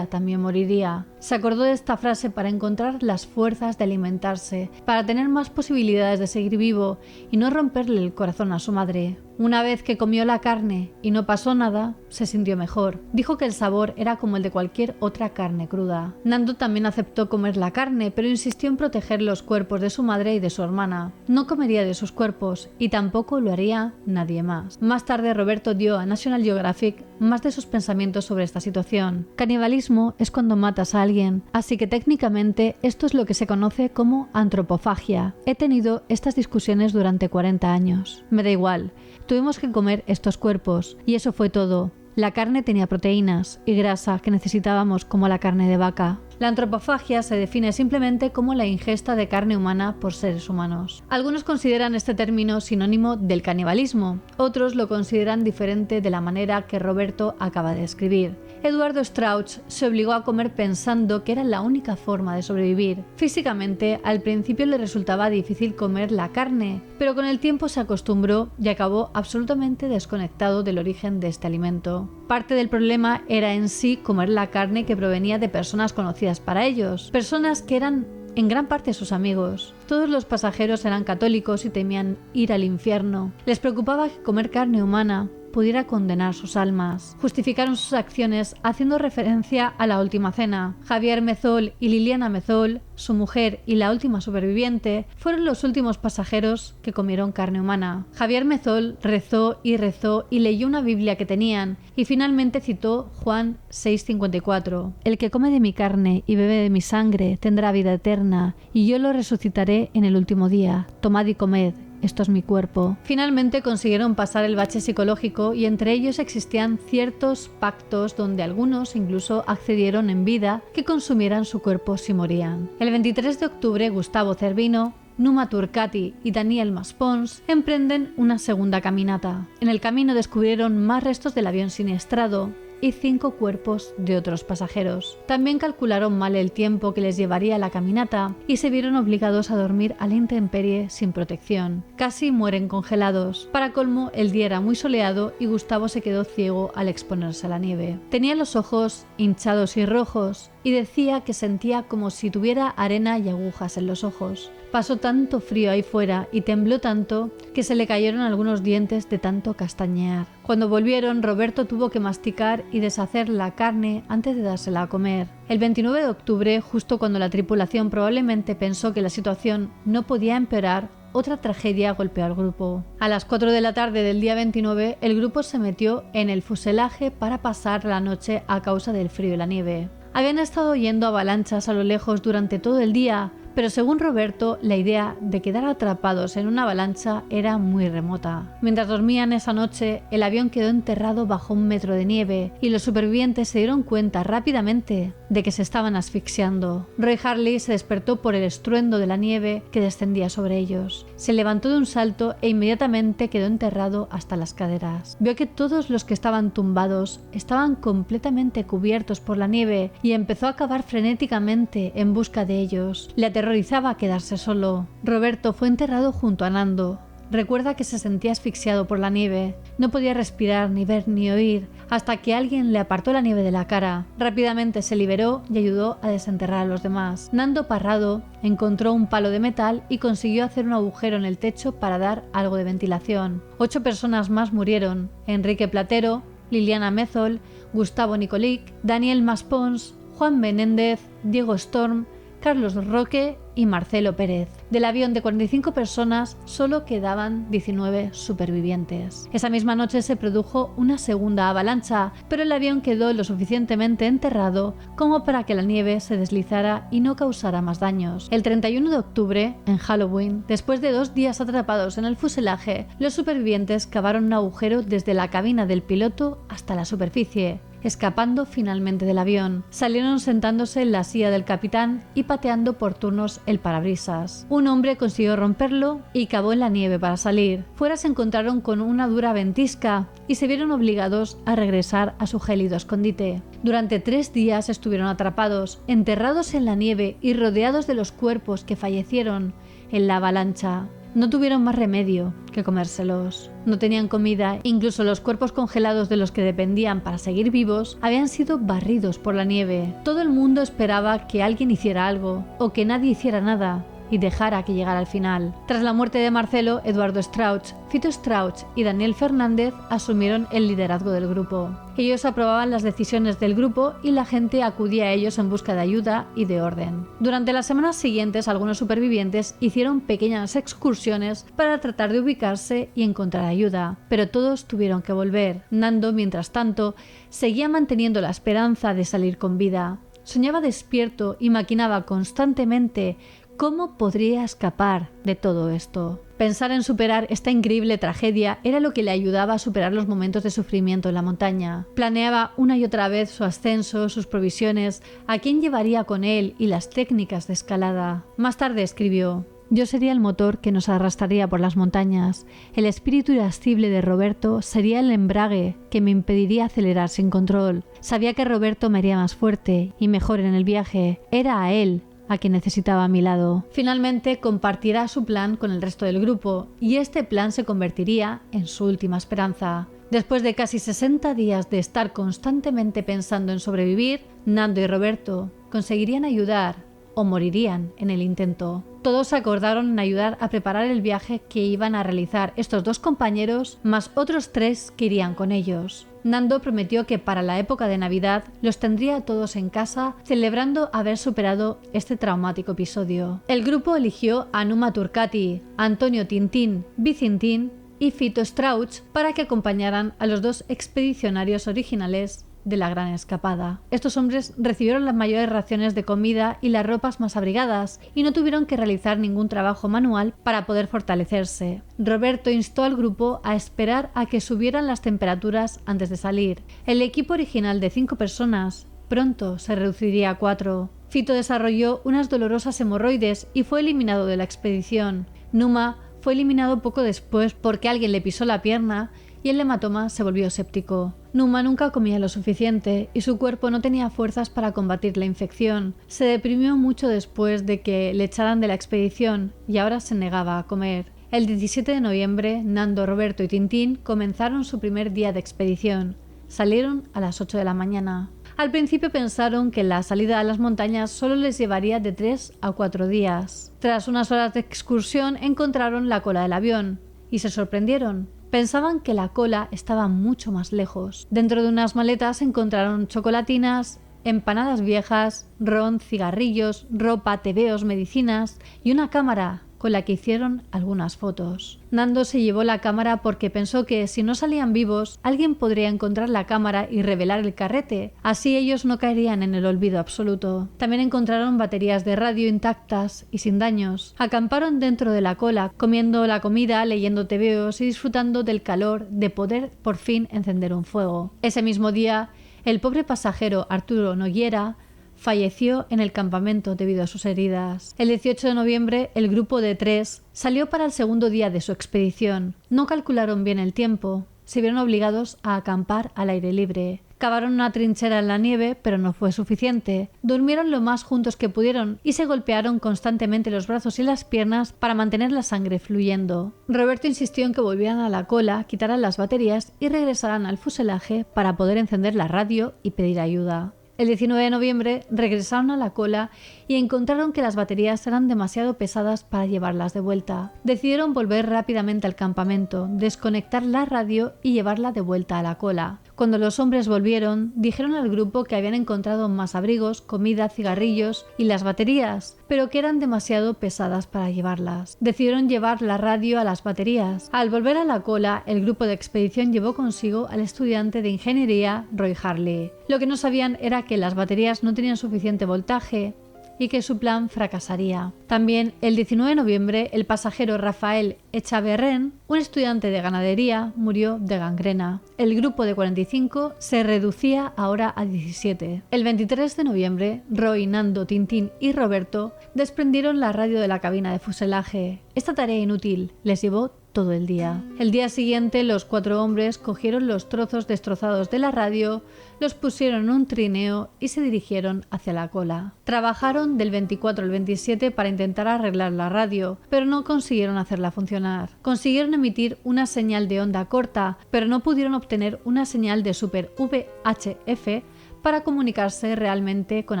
también moriría. Se acordó de esta frase para encontrar las fuerzas de alimentarse, para tener más posibilidades de seguir vivo y no romperle el corazón a su madre. Una vez que comió la carne y no pasó nada, se sintió mejor. Dijo que el sabor era como el de cualquier otra carne cruda. Nando también aceptó comer la carne, pero insistió en proteger los cuerpos de su madre y de su hermana. No comería de sus cuerpos y tampoco lo haría nadie más. Más tarde, Roberto dio a National Geographic más de sus pensamientos sobre esta situación. Canibalismo es cuando matas a alguien, así que técnicamente esto es lo que se conoce como antropofagia. He tenido estas discusiones durante 40 años. Me da igual. Tuvimos que comer estos cuerpos, y eso fue todo. La carne tenía proteínas y grasa que necesitábamos como la carne de vaca. La antropofagia se define simplemente como la ingesta de carne humana por seres humanos. Algunos consideran este término sinónimo del canibalismo, otros lo consideran diferente de la manera que Roberto acaba de describir. Eduardo Strauch se obligó a comer pensando que era la única forma de sobrevivir. Físicamente, al principio le resultaba difícil comer la carne, pero con el tiempo se acostumbró y acabó absolutamente desconectado del origen de este alimento. Parte del problema era en sí comer la carne que provenía de personas conocidas para ellos, personas que eran en gran parte sus amigos. Todos los pasajeros eran católicos y temían ir al infierno. Les preocupaba que comer carne humana pudiera condenar sus almas. Justificaron sus acciones haciendo referencia a la última cena. Javier Mezol y Liliana Mezol, su mujer y la última superviviente, fueron los últimos pasajeros que comieron carne humana. Javier Mezol rezó y leyó una Biblia que tenían y finalmente citó Juan 6:54. El que come de mi carne y bebe de mi sangre tendrá vida eterna y yo lo resucitaré en el último día. Tomad y comed. Esto es mi cuerpo. Finalmente consiguieron pasar el bache psicológico y entre ellos existían ciertos pactos donde algunos incluso accedieron en vida que consumieran su cuerpo si morían. El 23 de octubre, Gustavo Cervino, Numa Turcati y Daniel Maspons emprenden una segunda caminata. En el camino descubrieron más restos del avión siniestrado y 5 cuerpos de otros pasajeros. También calcularon mal el tiempo que les llevaría la caminata y se vieron obligados a dormir a la intemperie sin protección. Casi mueren congelados. Para colmo, el día era muy soleado y Gustavo se quedó ciego al exponerse a la nieve. Tenía los ojos hinchados y rojos y decía que sentía como si tuviera arena y agujas en los ojos. Pasó tanto frío ahí fuera y tembló tanto que se le cayeron algunos dientes de tanto castañear. Cuando volvieron, Roberto tuvo que masticar y deshacer la carne antes de dársela a comer. El 29 de octubre, justo cuando la tripulación probablemente pensó que la situación no podía empeorar, otra tragedia golpeó al grupo. A las 4 de la tarde del día 29, el grupo se metió en el fuselaje para pasar la noche a causa del frío y la nieve. Habían estado oyendo avalanchas a lo lejos durante todo el día, pero según Roberto, la idea de quedar atrapados en una avalancha era muy remota. Mientras dormían esa noche, el avión quedó enterrado bajo 1 metro de nieve y los supervivientes se dieron cuenta rápidamente de que se estaban asfixiando. Roy Harley se despertó por el estruendo de la nieve que descendía sobre ellos. Se levantó de un salto e inmediatamente quedó enterrado hasta las caderas. Vio que todos los que estaban tumbados estaban completamente cubiertos por la nieve y empezó a cavar frenéticamente en busca de ellos. Le aterrorizaba quedarse solo. Roberto fue enterrado junto a Nando. recuerda que se sentía asfixiado por la nieve. No podía respirar, ni ver, ni oír, hasta que alguien le apartó la nieve de la cara. Rápidamente se liberó y ayudó a desenterrar a los demás. Nando Parrado encontró un palo de metal y consiguió hacer un agujero en el techo para dar algo de ventilación. 8 personas más murieron: Enrique Platero, Liliana Mézol, Gustavo Nicolic, Daniel Maspons, Juan Menéndez, Diego Storm, Carlos Roque y Marcelo Pérez. Del avión de 45 personas solo quedaban 19 supervivientes. Esa misma noche se produjo una segunda avalancha, pero el avión quedó lo suficientemente enterrado como para que la nieve se deslizara y no causara más daños. El 31 de octubre, en Halloween, después de 2 días atrapados en el fuselaje, los supervivientes cavaron un agujero desde la cabina del piloto hasta la superficie, escapando finalmente del avión. Salieron sentándose en la silla del capitán y pateando por turnos el parabrisas. Un hombre consiguió romperlo y cavó en la nieve para salir. Fuera se encontraron con una dura ventisca y se vieron obligados a regresar a su gélido escondite. Durante 3 días estuvieron atrapados, enterrados en la nieve y rodeados de los cuerpos que fallecieron en la avalancha. No tuvieron más remedio que comérselos. No tenían comida, incluso los cuerpos congelados de los que dependían para seguir vivos habían sido barridos por la nieve. Todo el mundo esperaba que alguien hiciera algo, o que nadie hiciera nada, y dejara que llegara al final. Tras la muerte de Marcelo, Eduardo Strauch, Fito Strauch y Daniel Fernández asumieron el liderazgo del grupo. Ellos aprobaban las decisiones del grupo y la gente acudía a ellos en busca de ayuda y de orden. Durante las semanas siguientes, algunos supervivientes hicieron pequeñas excursiones para tratar de ubicarse y encontrar ayuda, pero todos tuvieron que volver. Nando, mientras tanto, seguía manteniendo la esperanza de salir con vida. Soñaba despierto y maquinaba constantemente ¿cómo podría escapar de todo esto? Pensar en superar esta increíble tragedia era lo que le ayudaba a superar los momentos de sufrimiento en la montaña. Planeaba una y otra vez su ascenso, sus provisiones, a quién llevaría con él y las técnicas de escalada. Más tarde escribió: yo sería el motor que nos arrastraría por las montañas. El espíritu irascible de Roberto sería el embrague que me impediría acelerar sin control. Sabía que Roberto me haría más fuerte y mejor en el viaje. Era a él a quien necesitaba a mi lado. Finalmente compartirá su plan con el resto del grupo y este plan se convertiría en su última esperanza. Después de casi 60 días de estar constantemente pensando en sobrevivir, Nando y Roberto conseguirían ayudar o morirían en el intento. Todos acordaron en ayudar a preparar el viaje que iban a realizar estos 2 compañeros más otros 3 que irían con ellos. Nando prometió que para la época de Navidad los tendría a todos en casa celebrando haber superado este traumático episodio. El grupo eligió a Numa Turcati, Antonio Tintín Vicintín y Fito Strauch para que acompañaran a los 2 expedicionarios originales de la gran escapada. Estos hombres recibieron las mayores raciones de comida y las ropas más abrigadas y no tuvieron que realizar ningún trabajo manual para poder fortalecerse. Roberto instó al grupo a esperar a que subieran las temperaturas antes de salir. El equipo original de 5 personas pronto se reduciría a 4. Fito desarrolló unas dolorosas hemorroides y fue eliminado de la expedición. Numa fue eliminado poco después porque alguien le pisó la pierna y el hematoma se volvió séptico. Numa nunca comía lo suficiente y su cuerpo no tenía fuerzas para combatir la infección. Se deprimió mucho después de que le echaran de la expedición y ahora se negaba a comer. El 17 de noviembre, Nando, Roberto y Tintín comenzaron su primer día de expedición. Salieron a las 8 de la mañana. Al principio pensaron que la salida a las montañas solo les llevaría de 3 a 4 días. Tras unas horas de excursión encontraron la cola del avión y se sorprendieron. Pensaban que la cola estaba mucho más lejos. Dentro de unas maletas encontraron chocolatinas, empanadas viejas, ron, cigarrillos, ropa, tebeos, medicinas y una cámara con la que hicieron algunas fotos. Nando se llevó la cámara porque pensó que si no salían vivos, alguien podría encontrar la cámara y revelar el carrete. Así ellos no caerían en el olvido absoluto. También encontraron baterías de radio intactas y sin daños. Acamparon dentro de la cola, comiendo la comida, leyendo tebeos y disfrutando del calor de poder por fin encender un fuego. Ese mismo día, el pobre pasajero Arturo Noguera falleció en el campamento debido a sus heridas. El 18 de noviembre, el grupo de 3 salió para el segundo día de su expedición. No calcularon bien el tiempo. Se vieron obligados a acampar al aire libre. Cavaron una trinchera en la nieve, pero no fue suficiente. Durmieron lo más juntos que pudieron y se golpearon constantemente los brazos y las piernas para mantener la sangre fluyendo. Roberto insistió en que volvieran a la cola, quitaran las baterías y regresaran al fuselaje para poder encender la radio y pedir ayuda. El 19 de noviembre regresaron a la cola y encontraron que las baterías eran demasiado pesadas para llevarlas de vuelta. Decidieron volver rápidamente al campamento, desconectar la radio y llevarla de vuelta a la cola. Cuando los hombres volvieron, dijeron al grupo que habían encontrado más abrigos, comida, cigarrillos y las baterías, pero que eran demasiado pesadas para llevarlas. Decidieron llevar la radio a las baterías. Al volver a la cola, el grupo de expedición llevó consigo al estudiante de ingeniería Roy Harley. Lo que no sabían era que las baterías no tenían suficiente voltaje y que su plan fracasaría. También, el 19 de noviembre, el pasajero Rafael Echaverren, un estudiante de ganadería, murió de gangrena. El grupo de 45 se reducía ahora a 17. El 23 de noviembre, Roy, Nando, Tintín y Roberto desprendieron la radio de la cabina de fuselaje. Esta tarea inútil les llevó todo el día. El día siguiente, los 4 hombres cogieron los trozos destrozados de la radio, los pusieron en un trineo y se dirigieron hacia la cola. Trabajaron del 24 al 27 para intentar arreglar la radio, pero no consiguieron hacerla funcionar. Consiguieron emitir una señal de onda corta, pero no pudieron obtener una señal de super VHF para comunicarse realmente con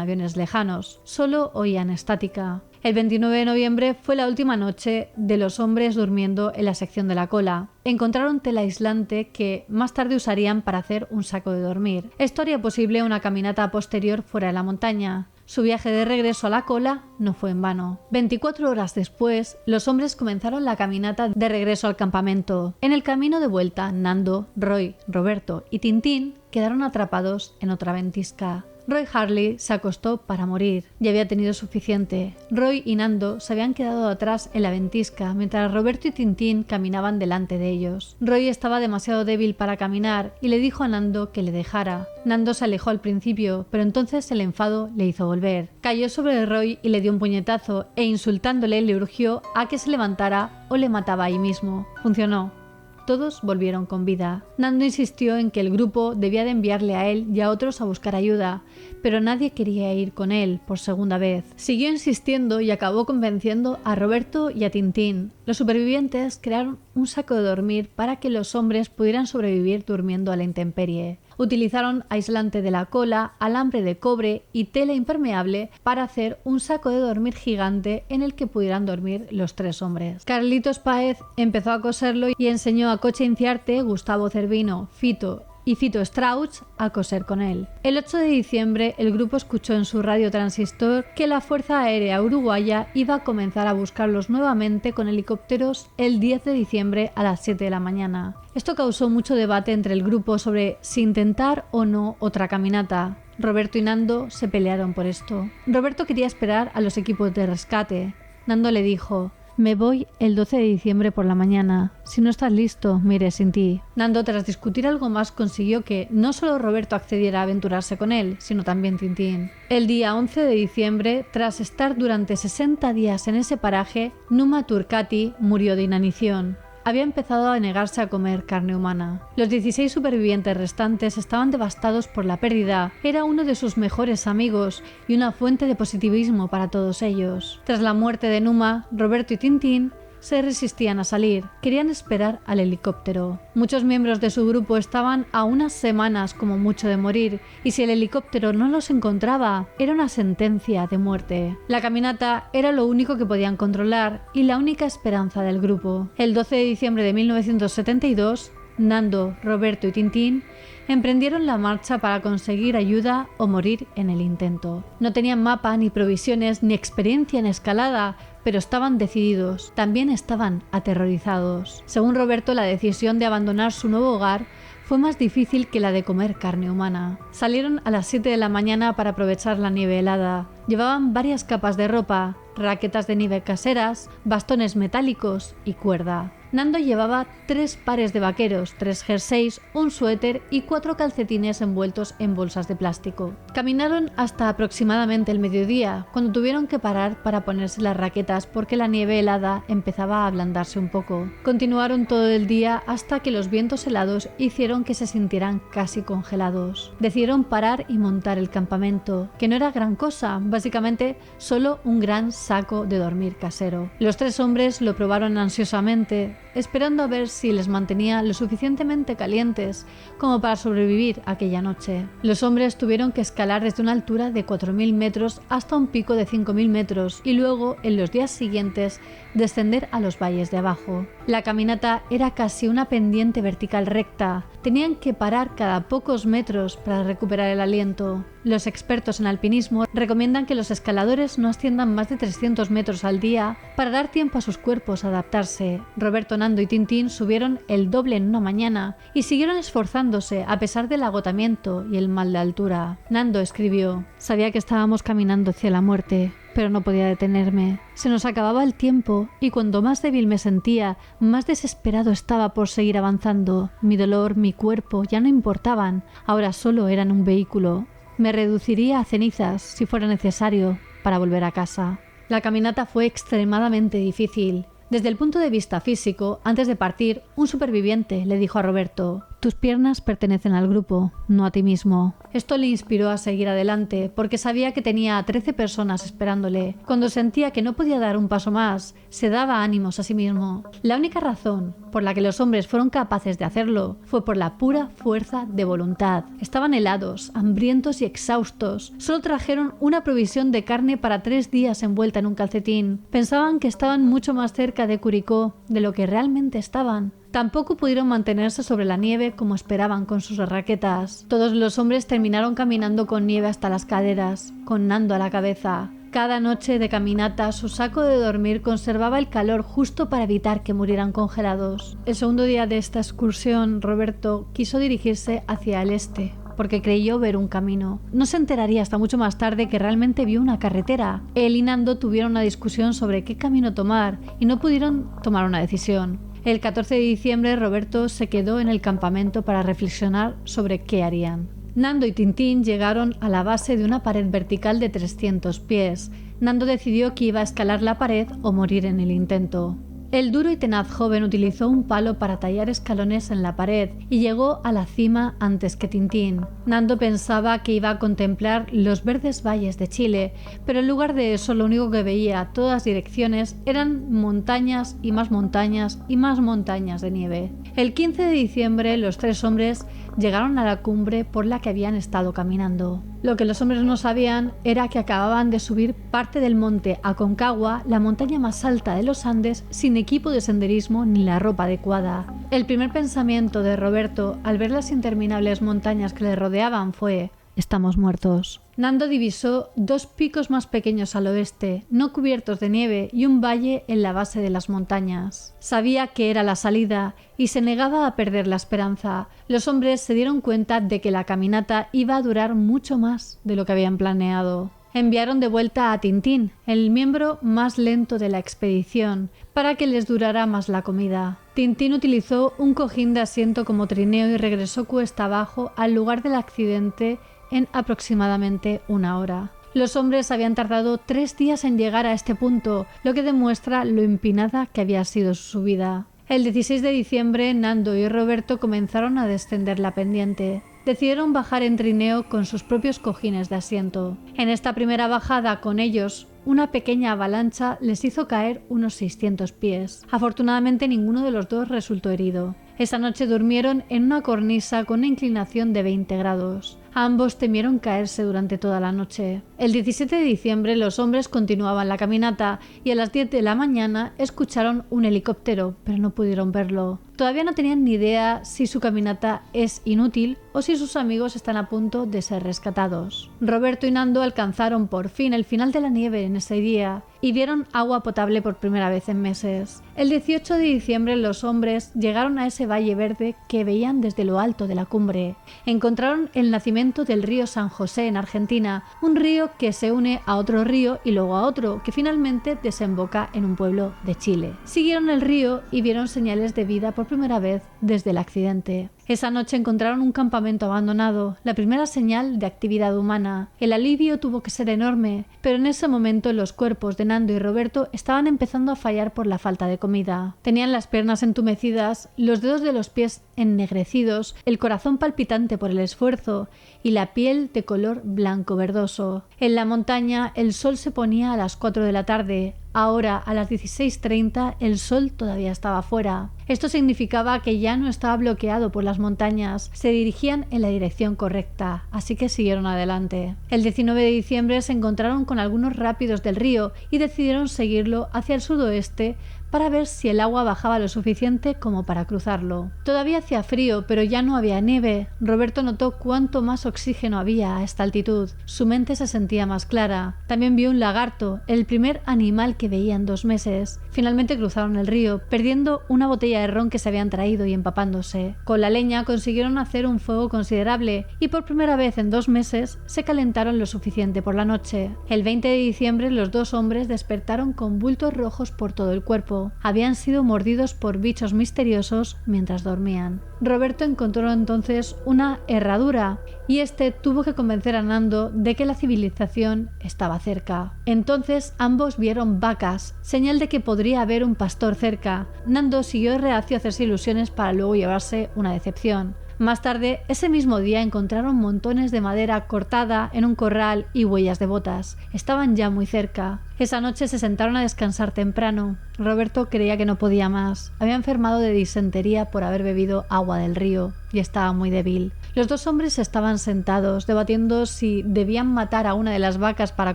aviones lejanos. Solo oían estática. El 29 de noviembre fue la última noche de los hombres durmiendo en la sección de la cola. Encontraron tela aislante que más tarde usarían para hacer un saco de dormir. Esto haría posible una caminata posterior fuera de la montaña. Su viaje de regreso a la cola no fue en vano. 24 horas después, los hombres comenzaron la caminata de regreso al campamento. En el camino de vuelta, Nando, Roy, Roberto y Tintín quedaron atrapados en otra ventisca. Roy Harley se acostó para morir. Ya había tenido suficiente. Roy y Nando se habían quedado atrás en la ventisca, mientras Roberto y Tintín caminaban delante de ellos. Roy estaba demasiado débil para caminar y le dijo a Nando que le dejara. Nando se alejó al principio, pero entonces el enfado le hizo volver. Cayó sobre Roy y le dio un puñetazo e insultándole le urgió a que se levantara o le mataba ahí mismo. Funcionó. Todos volvieron con vida. Nando insistió en que el grupo debía de enviarle a él y a otros a buscar ayuda, pero nadie quería ir con él por segunda vez. Siguió insistiendo y acabó convenciendo a Roberto y a Tintín. Los supervivientes crearon un saco de dormir para que los hombres pudieran sobrevivir durmiendo a la intemperie. Utilizaron aislante de la cola, alambre de cobre y tela impermeable para hacer un saco de dormir gigante en el que pudieran dormir los 3 hombres. Carlitos Páez empezó a coserlo y enseñó a Coche Inciarte, Gustavo Cervino, Fito y Fito Strauch a coser con él. El 8 de diciembre el grupo escuchó en su radiotransistor que la Fuerza Aérea Uruguaya iba a comenzar a buscarlos nuevamente con helicópteros el 10 de diciembre a las 7 de la mañana. Esto causó mucho debate entre el grupo sobre si intentar o no otra caminata. Roberto y Nando se pelearon por esto. Roberto quería esperar a los equipos de rescate. Nando le dijo: «Me voy el 12 de diciembre por la mañana. Si no estás listo, me iré sin ti». Nando, tras discutir algo más, consiguió que no solo Roberto accediera a aventurarse con él, sino también Tintín. El día 11 de diciembre, tras estar durante 60 días en ese paraje, Numa Turcati murió de inanición. Había empezado a negarse a comer carne humana. Los 16 supervivientes restantes estaban devastados por la pérdida. Era uno de sus mejores amigos y una fuente de positivismo para todos ellos. Tras la muerte de Numa, Roberto y Tintín se resistían a salir. Querían esperar al helicóptero. Muchos miembros de su grupo estaban a unas semanas como mucho de morir, y si el helicóptero no los encontraba, era una sentencia de muerte. La caminata era lo único que podían controlar y la única esperanza del grupo. El 12 de diciembre de 1972, Nando, Roberto y Tintín emprendieron la marcha para conseguir ayuda o morir en el intento. No tenían mapa, ni provisiones, ni experiencia en escalada, pero estaban decididos. También estaban aterrorizados. Según Roberto, la decisión de abandonar su nuevo hogar fue más difícil que la de comer carne humana. Salieron a las 7 de la mañana para aprovechar la nieve helada. Llevaban varias capas de ropa, raquetas de nieve caseras, bastones metálicos y cuerda. Nando llevaba 3 pares de vaqueros, 3 jerseys, un suéter y 4 calcetines envueltos en bolsas de plástico. Caminaron hasta aproximadamente el mediodía, cuando tuvieron que parar para ponerse las raquetas porque la nieve helada empezaba a ablandarse un poco. Continuaron todo el día hasta que los vientos helados hicieron que se sintieran casi congelados. Decidieron parar y montar el campamento, que no era gran cosa, básicamente solo un gran saco de dormir casero. Los 3 hombres lo probaron ansiosamente, esperando a ver si les mantenía lo suficientemente calientes como para sobrevivir aquella noche. Los hombres tuvieron que escalar desde una altura de 4.000 metros hasta un pico de 5.000 metros y luego, en los días siguientes, descender a los valles de abajo. La caminata era casi una pendiente vertical recta. Tenían que parar cada pocos metros para recuperar el aliento. Los expertos en alpinismo recomiendan que los escaladores no asciendan más de 300 metros al día para dar tiempo a sus cuerpos a adaptarse. Roberto, Nando y Tintín subieron el doble en una mañana y siguieron esforzándose a pesar del agotamiento y el mal de altura. Nando escribió: «Sabía que estábamos caminando hacia la muerte, pero no podía detenerme. Se nos acababa el tiempo y cuando más débil me sentía, más desesperado estaba por seguir avanzando. Mi dolor, mi cuerpo ya no importaban, ahora solo eran un vehículo. Me reduciría a cenizas si fuera necesario para volver a casa». La caminata fue extremadamente difícil. Desde el punto de vista físico, antes de partir, un superviviente le dijo a Roberto: «Tus piernas pertenecen al grupo, no a ti mismo». Esto le inspiró a seguir adelante, porque sabía que tenía a 13 personas esperándole. Cuando sentía que no podía dar un paso más, se daba ánimos a sí mismo. La única razón por la que los hombres fueron capaces de hacerlo fue por la pura fuerza de voluntad. Estaban helados, hambrientos y exhaustos. Solo trajeron una provisión de carne para 3 días envuelta en un calcetín. Pensaban que estaban mucho más cerca de Curicó de lo que realmente estaban. Tampoco pudieron mantenerse sobre la nieve como esperaban con sus raquetas. Todos los hombres terminaron caminando con nieve hasta las caderas, con Nando a la cabeza. Cada noche de caminata, su saco de dormir conservaba el calor justo para evitar que murieran congelados. El segundo día de esta excursión, Roberto quiso dirigirse hacia el este, porque creyó ver un camino. No se enteraría hasta mucho más tarde que realmente vio una carretera. Él y Nando tuvieron una discusión sobre qué camino tomar y no pudieron tomar una decisión. El 14 de diciembre, Roberto se quedó en el campamento para reflexionar sobre qué harían. Nando y Tintín llegaron a la base de una pared vertical de 300 pies. Nando decidió que iba a escalar la pared o morir en el intento. El duro y tenaz joven utilizó un palo para tallar escalones en la pared y llegó a la cima antes que Tintín. Nando pensaba que iba a contemplar los verdes valles de Chile, pero en lugar de eso lo único que veía a todas direcciones eran montañas y más montañas y más montañas de nieve. El 15 de diciembre los 3 hombres llegaron a la cumbre por la que habían estado caminando. Lo que los hombres no sabían era que acababan de subir parte del monte Aconcagua, la montaña más alta de los Andes, sin equipo de senderismo ni la ropa adecuada. El primer pensamiento de Roberto al ver las interminables montañas que le rodeaban fue: «Estamos muertos». Nando divisó 2 picos más pequeños al oeste, no cubiertos de nieve, y un valle en la base de las montañas. Sabía que era la salida y se negaba a perder la esperanza. Los hombres se dieron cuenta de que la caminata iba a durar mucho más de lo que habían planeado. Enviaron de vuelta a Tintín, el miembro más lento de la expedición, para que les durara más la comida. Tintín utilizó un cojín de asiento como trineo y regresó cuesta abajo al lugar del accidente en aproximadamente 1 hora. Los hombres habían tardado 3 días en llegar a este punto, lo que demuestra lo empinada que había sido su subida. El 16 de diciembre, Nando y Roberto comenzaron a descender la pendiente. Decidieron bajar en trineo con sus propios cojines de asiento. En esta primera bajada con ellos, una pequeña avalancha les hizo caer unos 600 pies. Afortunadamente ninguno de los dos resultó herido. Esa noche durmieron en una cornisa con una inclinación de 20 grados. Ambos temieron caerse durante toda la noche. El 17 de diciembre los hombres continuaban la caminata y a las 10 de la mañana escucharon un helicóptero, pero no pudieron verlo. Todavía no tenían ni idea si su caminata es inútil o si sus amigos están a punto de ser rescatados. Roberto y Nando alcanzaron por fin el final de la nieve en ese día y vieron agua potable por primera vez en meses. El 18 de diciembre los hombres llegaron a ese valle verde que veían desde lo alto de la cumbre. Encontraron el nacimiento del río San José en Argentina, un río que se une a otro río y luego a otro, que finalmente desemboca en un pueblo de Chile. Siguieron el río y vieron señales de vida por primera vez desde el accidente. Esa noche encontraron un campamento abandonado, la primera señal de actividad humana. El alivio tuvo que ser enorme, pero en ese momento los cuerpos de Nando y Roberto estaban empezando a fallar por la falta de comida. Tenían las piernas entumecidas, los dedos de los pies ennegrecidos, el corazón palpitante por el esfuerzo y la piel de color blanco verdoso. En la montaña el sol se ponía a las 4 de la tarde. Ahora, a las 16:30, el sol todavía estaba fuera. Esto significaba que ya no estaba bloqueado por las montañas, se dirigían en la dirección correcta, así que siguieron adelante. El 19 de diciembre se encontraron con algunos rápidos del río y decidieron seguirlo hacia el sudoeste para ver si el agua bajaba lo suficiente como para cruzarlo. Todavía hacía frío, pero ya no había nieve. Roberto notó cuánto más oxígeno había a esta altitud. Su mente se sentía más clara. También vio un lagarto, el primer animal que veía en 2 meses. Finalmente cruzaron el río, perdiendo una botella de ron que se habían traído y empapándose. Con la leña consiguieron hacer un fuego considerable y por primera vez en 2 meses se calentaron lo suficiente por la noche. El 20 de diciembre los 2 hombres despertaron con bultos rojos por todo el cuerpo. Habían sido mordidos por bichos misteriosos mientras dormían. Roberto encontró entonces una herradura y este tuvo que convencer a Nando de que la civilización estaba cerca. Entonces ambos vieron vacas, señal de que podría haber un pastor cerca. Nando siguió reacio a hacerse ilusiones para luego llevarse una decepción. Más tarde, ese mismo día encontraron montones de madera cortada en un corral y huellas de botas. Estaban ya muy cerca. Esa noche se sentaron a descansar temprano. Roberto creía que no podía más. Había enfermado de disentería por haber bebido agua del río y estaba muy débil. Los 2 hombres estaban sentados, debatiendo si debían matar a una de las vacas para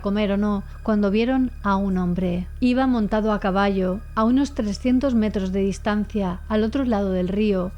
comer o no, cuando vieron a un hombre. Iba montado a caballo, a unos 300 metros de distancia, al otro lado del río.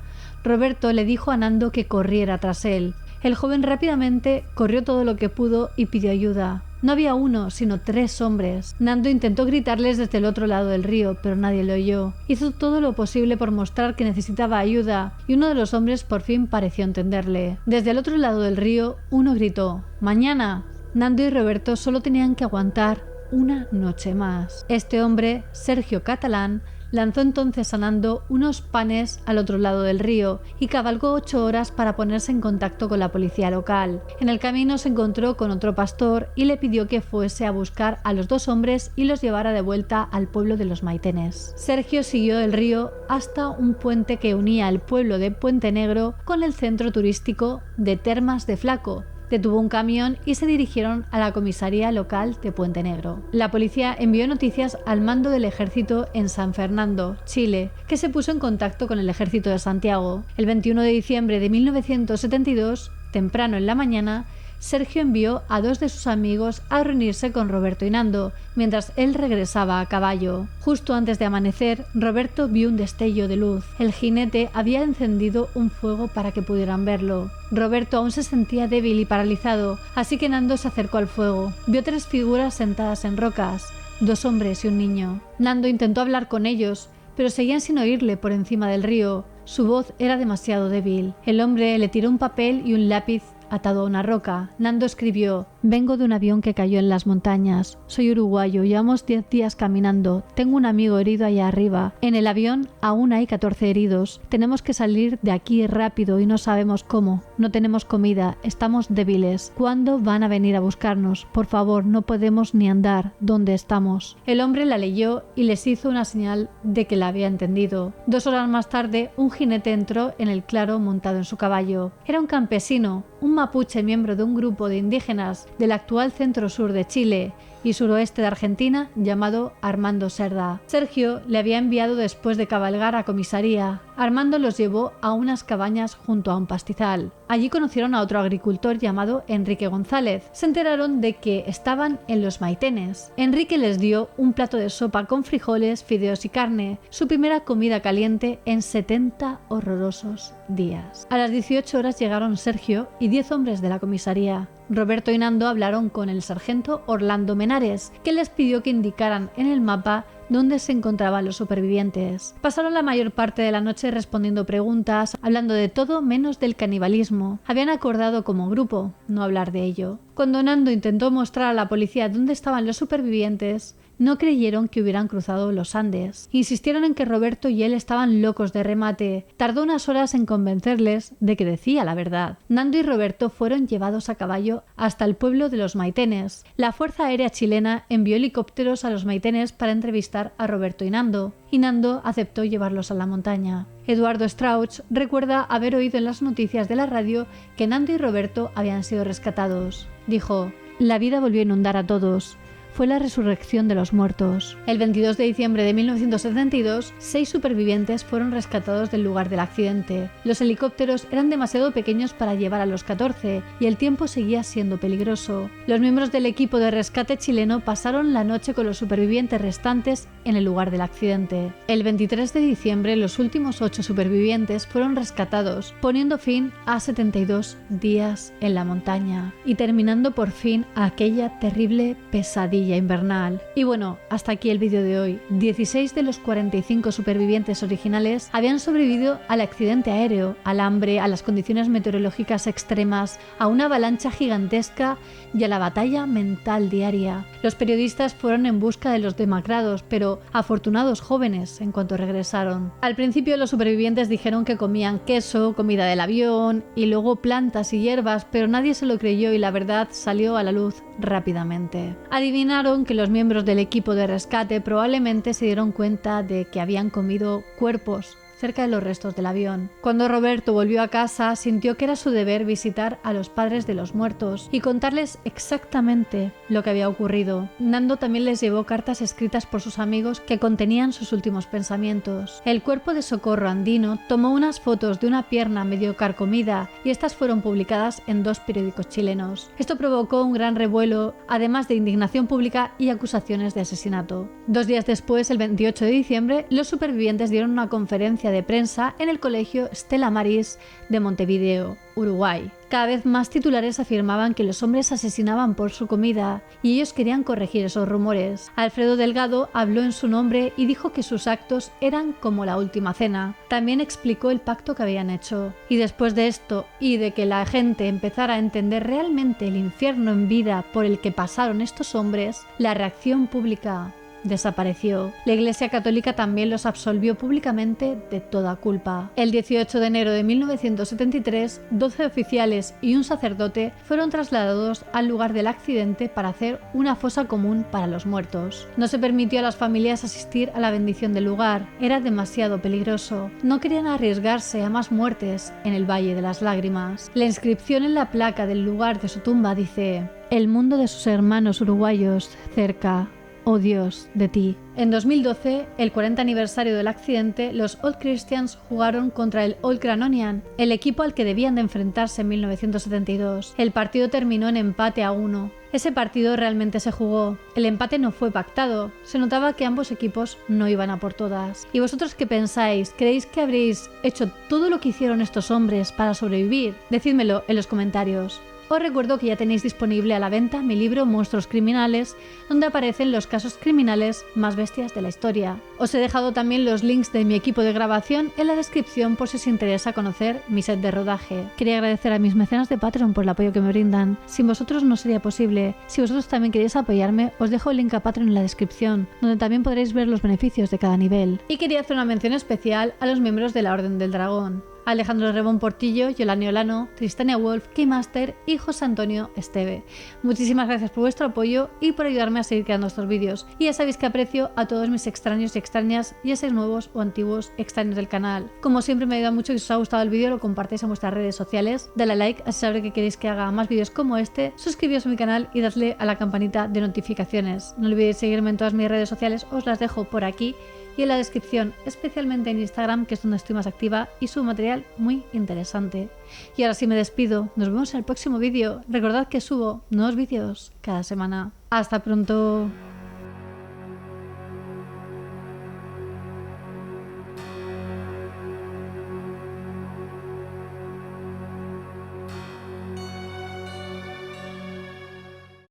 Roberto le dijo a Nando que corriera tras él. El joven rápidamente corrió todo lo que pudo y pidió ayuda. No había uno, sino 3 hombres. Nando intentó gritarles desde el otro lado del río, pero nadie lo oyó. Hizo todo lo posible por mostrar que necesitaba ayuda, y uno de los hombres por fin pareció entenderle. Desde el otro lado del río, uno gritó: ¡Mañana! Nando y Roberto solo tenían que aguantar una noche más. Este hombre, Sergio Catalán, lanzó entonces a Nando unos panes al otro lado del río y cabalgó 8 horas para ponerse en contacto con la policía local. En el camino se encontró con otro pastor y le pidió que fuese a buscar a los 2 hombres y los llevara de vuelta al pueblo de los Maitenes. Sergio siguió el río hasta un puente que unía el pueblo de Puente Negro con el centro turístico de Termas de Flaco. Detuvo un camión y se dirigieron a la comisaría local de Puente Negro. La policía envió noticias al mando del ejército en San Fernando, Chile, que se puso en contacto con el ejército de Santiago. El 21 de diciembre de 1972, temprano en la mañana, Sergio envió a 2 de sus amigos a reunirse con Roberto y Nando, mientras él regresaba a caballo. Justo antes de amanecer, Roberto vio un destello de luz. El jinete había encendido un fuego para que pudieran verlo. Roberto aún se sentía débil y paralizado, así que Nando se acercó al fuego. Vio 3 figuras sentadas en rocas, 2 hombres y un niño. Nando intentó hablar con ellos, pero seguían sin oírle por encima del río. Su voz era demasiado débil. El hombre le tiró un papel y un lápiz atado a una roca. Nando escribió: «Vengo de un avión que cayó en las montañas. Soy uruguayo, llevamos 10 días caminando. Tengo un amigo herido allá arriba. En el avión aún hay 14 heridos. Tenemos que salir de aquí rápido y no sabemos cómo. No tenemos comida, estamos débiles. ¿Cuándo van a venir a buscarnos? Por favor, no podemos ni andar. ¿Dónde estamos?». El hombre la leyó y les hizo una señal de que la había entendido. 2 horas más tarde, un jinete entró en el claro montado en su caballo. Era un campesino, un mapuche miembro de un grupo de indígenas del actual centro-sur de Chile y suroeste de Argentina llamado Armando Cerda. Sergio le había enviado después de cabalgar a comisaría. Armando los llevó a unas cabañas junto a un pastizal. Allí conocieron a otro agricultor llamado Enrique González. Se enteraron de que estaban en los Maitenes. Enrique les dio un plato de sopa con frijoles, fideos y carne, su primera comida caliente en 70 horrorosos días. A las 18 horas llegaron Sergio y 10 hombres de la comisaría. Roberto y Nando hablaron con el sargento Orlando Menares, que les pidió que indicaran en el mapa dónde se encontraban los supervivientes. Pasaron la mayor parte de la noche respondiendo preguntas, hablando de todo menos del canibalismo. Habían acordado como grupo no hablar de ello. Cuando Nando intentó mostrar a la policía dónde estaban los supervivientes, no creyeron que hubieran cruzado los Andes. Insistieron en que Roberto y él estaban locos de remate. Tardó unas horas en convencerles de que decía la verdad. Nando y Roberto fueron llevados a caballo hasta el pueblo de los Maitenes. La Fuerza Aérea Chilena envió helicópteros a los Maitenes para entrevistar a Roberto y Nando aceptó llevarlos a la montaña. Eduardo Strauch recuerda haber oído en las noticias de la radio que Nando y Roberto habían sido rescatados. Dijo: «La vida volvió a inundar a todos. Fue la resurrección de los muertos». El 22 de diciembre de 1972, 6 supervivientes fueron rescatados del lugar del accidente. Los helicópteros eran demasiado pequeños para llevar a los 14 y el tiempo seguía siendo peligroso. Los miembros del equipo de rescate chileno pasaron la noche con los supervivientes restantes en el lugar del accidente. El 23 de diciembre, los últimos 8 supervivientes fueron rescatados, poniendo fin a 72 días en la montaña y terminando por fin aquella terrible pesadilla invernal. Y bueno, hasta aquí el vídeo de hoy. 16 de los 45 supervivientes originales habían sobrevivido al accidente aéreo, al hambre, a las condiciones meteorológicas extremas, a una avalancha gigantesca y a la batalla mental diaria. Los periodistas fueron en busca de los demacrados, pero afortunados jóvenes en cuanto regresaron. Al principio los supervivientes dijeron que comían queso, comida del avión y luego plantas y hierbas, pero nadie se lo creyó y la verdad salió a la luz rápidamente. Adivinaron que los miembros del equipo de rescate probablemente se dieron cuenta de que habían comido cuerpos cerca de los restos del avión. Cuando Roberto volvió a casa, sintió que era su deber visitar a los padres de los muertos y contarles exactamente lo que había ocurrido. Nando también les llevó cartas escritas por sus amigos que contenían sus últimos pensamientos. El cuerpo de Socorro Andino tomó unas fotos de una pierna medio carcomida y estas fueron publicadas en 2 periódicos chilenos. Esto provocó un gran revuelo, además de indignación pública y acusaciones de asesinato. 2 días después, el 28 de diciembre, los supervivientes dieron una conferencia de prensa en el colegio Stella Maris de Montevideo, Uruguay. Cada vez más titulares afirmaban que los hombres asesinaban por su comida y ellos querían corregir esos rumores. Alfredo Delgado habló en su nombre y dijo que sus actos eran como la última cena. También explicó el pacto que habían hecho. Y después de esto y de que la gente empezara a entender realmente el infierno en vida por el que pasaron estos hombres, la reacción pública desapareció. La Iglesia Católica también los absolvió públicamente de toda culpa. El 18 de enero de 1973, 12 oficiales y un sacerdote fueron trasladados al lugar del accidente para hacer una fosa común para los muertos. No se permitió a las familias asistir a la bendición del lugar, era demasiado peligroso. No querían arriesgarse a más muertes en el Valle de las Lágrimas. La inscripción en la placa del lugar de su tumba dice: «El mundo de sus hermanos uruguayos cerca. Oh Dios, de ti». En 2012, el 40 aniversario del accidente, los Old Christians jugaron contra el Old Granonian, el equipo al que debían de enfrentarse en 1972. El partido terminó en empate a 1. Ese partido realmente se jugó. El empate no fue pactado. Se notaba que ambos equipos no iban a por todas. ¿Y vosotros qué pensáis? ¿Creéis que habréis hecho todo lo que hicieron estos hombres para sobrevivir? Decídmelo en los comentarios. Os recuerdo que ya tenéis disponible a la venta mi libro Monstruos Criminales, donde aparecen los casos criminales más bestias de la historia. Os he dejado también los links de mi equipo de grabación en la descripción por si os interesa conocer mi set de rodaje. Quería agradecer a mis mecenas de Patreon por el apoyo que me brindan. Sin vosotros no sería posible. Si vosotros también queréis apoyarme, os dejo el link a Patreon en la descripción, donde también podréis ver los beneficios de cada nivel. Y quería hacer una mención especial a los miembros de la Orden del Dragón: Alejandro Rebón Portillo, Yolani Olano, Tristania Wolf, Keymaster y José Antonio Esteve. Muchísimas gracias por vuestro apoyo y por ayudarme a seguir creando estos vídeos. Y ya sabéis que aprecio a todos mis extraños y extrañas, ya seáis nuevos o antiguos extraños del canal. Como siempre, me ayuda mucho que si os ha gustado el vídeo lo compartáis en vuestras redes sociales. Dale a like, así sabré que queréis que haga más vídeos como este. Suscribíos a mi canal y dadle a la campanita de notificaciones. No olvidéis seguirme en todas mis redes sociales, os las dejo por aquí y en la descripción, especialmente en Instagram, que es donde estoy más activa y subo material muy interesante. Y ahora sí me despido, nos vemos en el próximo vídeo. Recordad que subo nuevos vídeos cada semana. ¡Hasta pronto!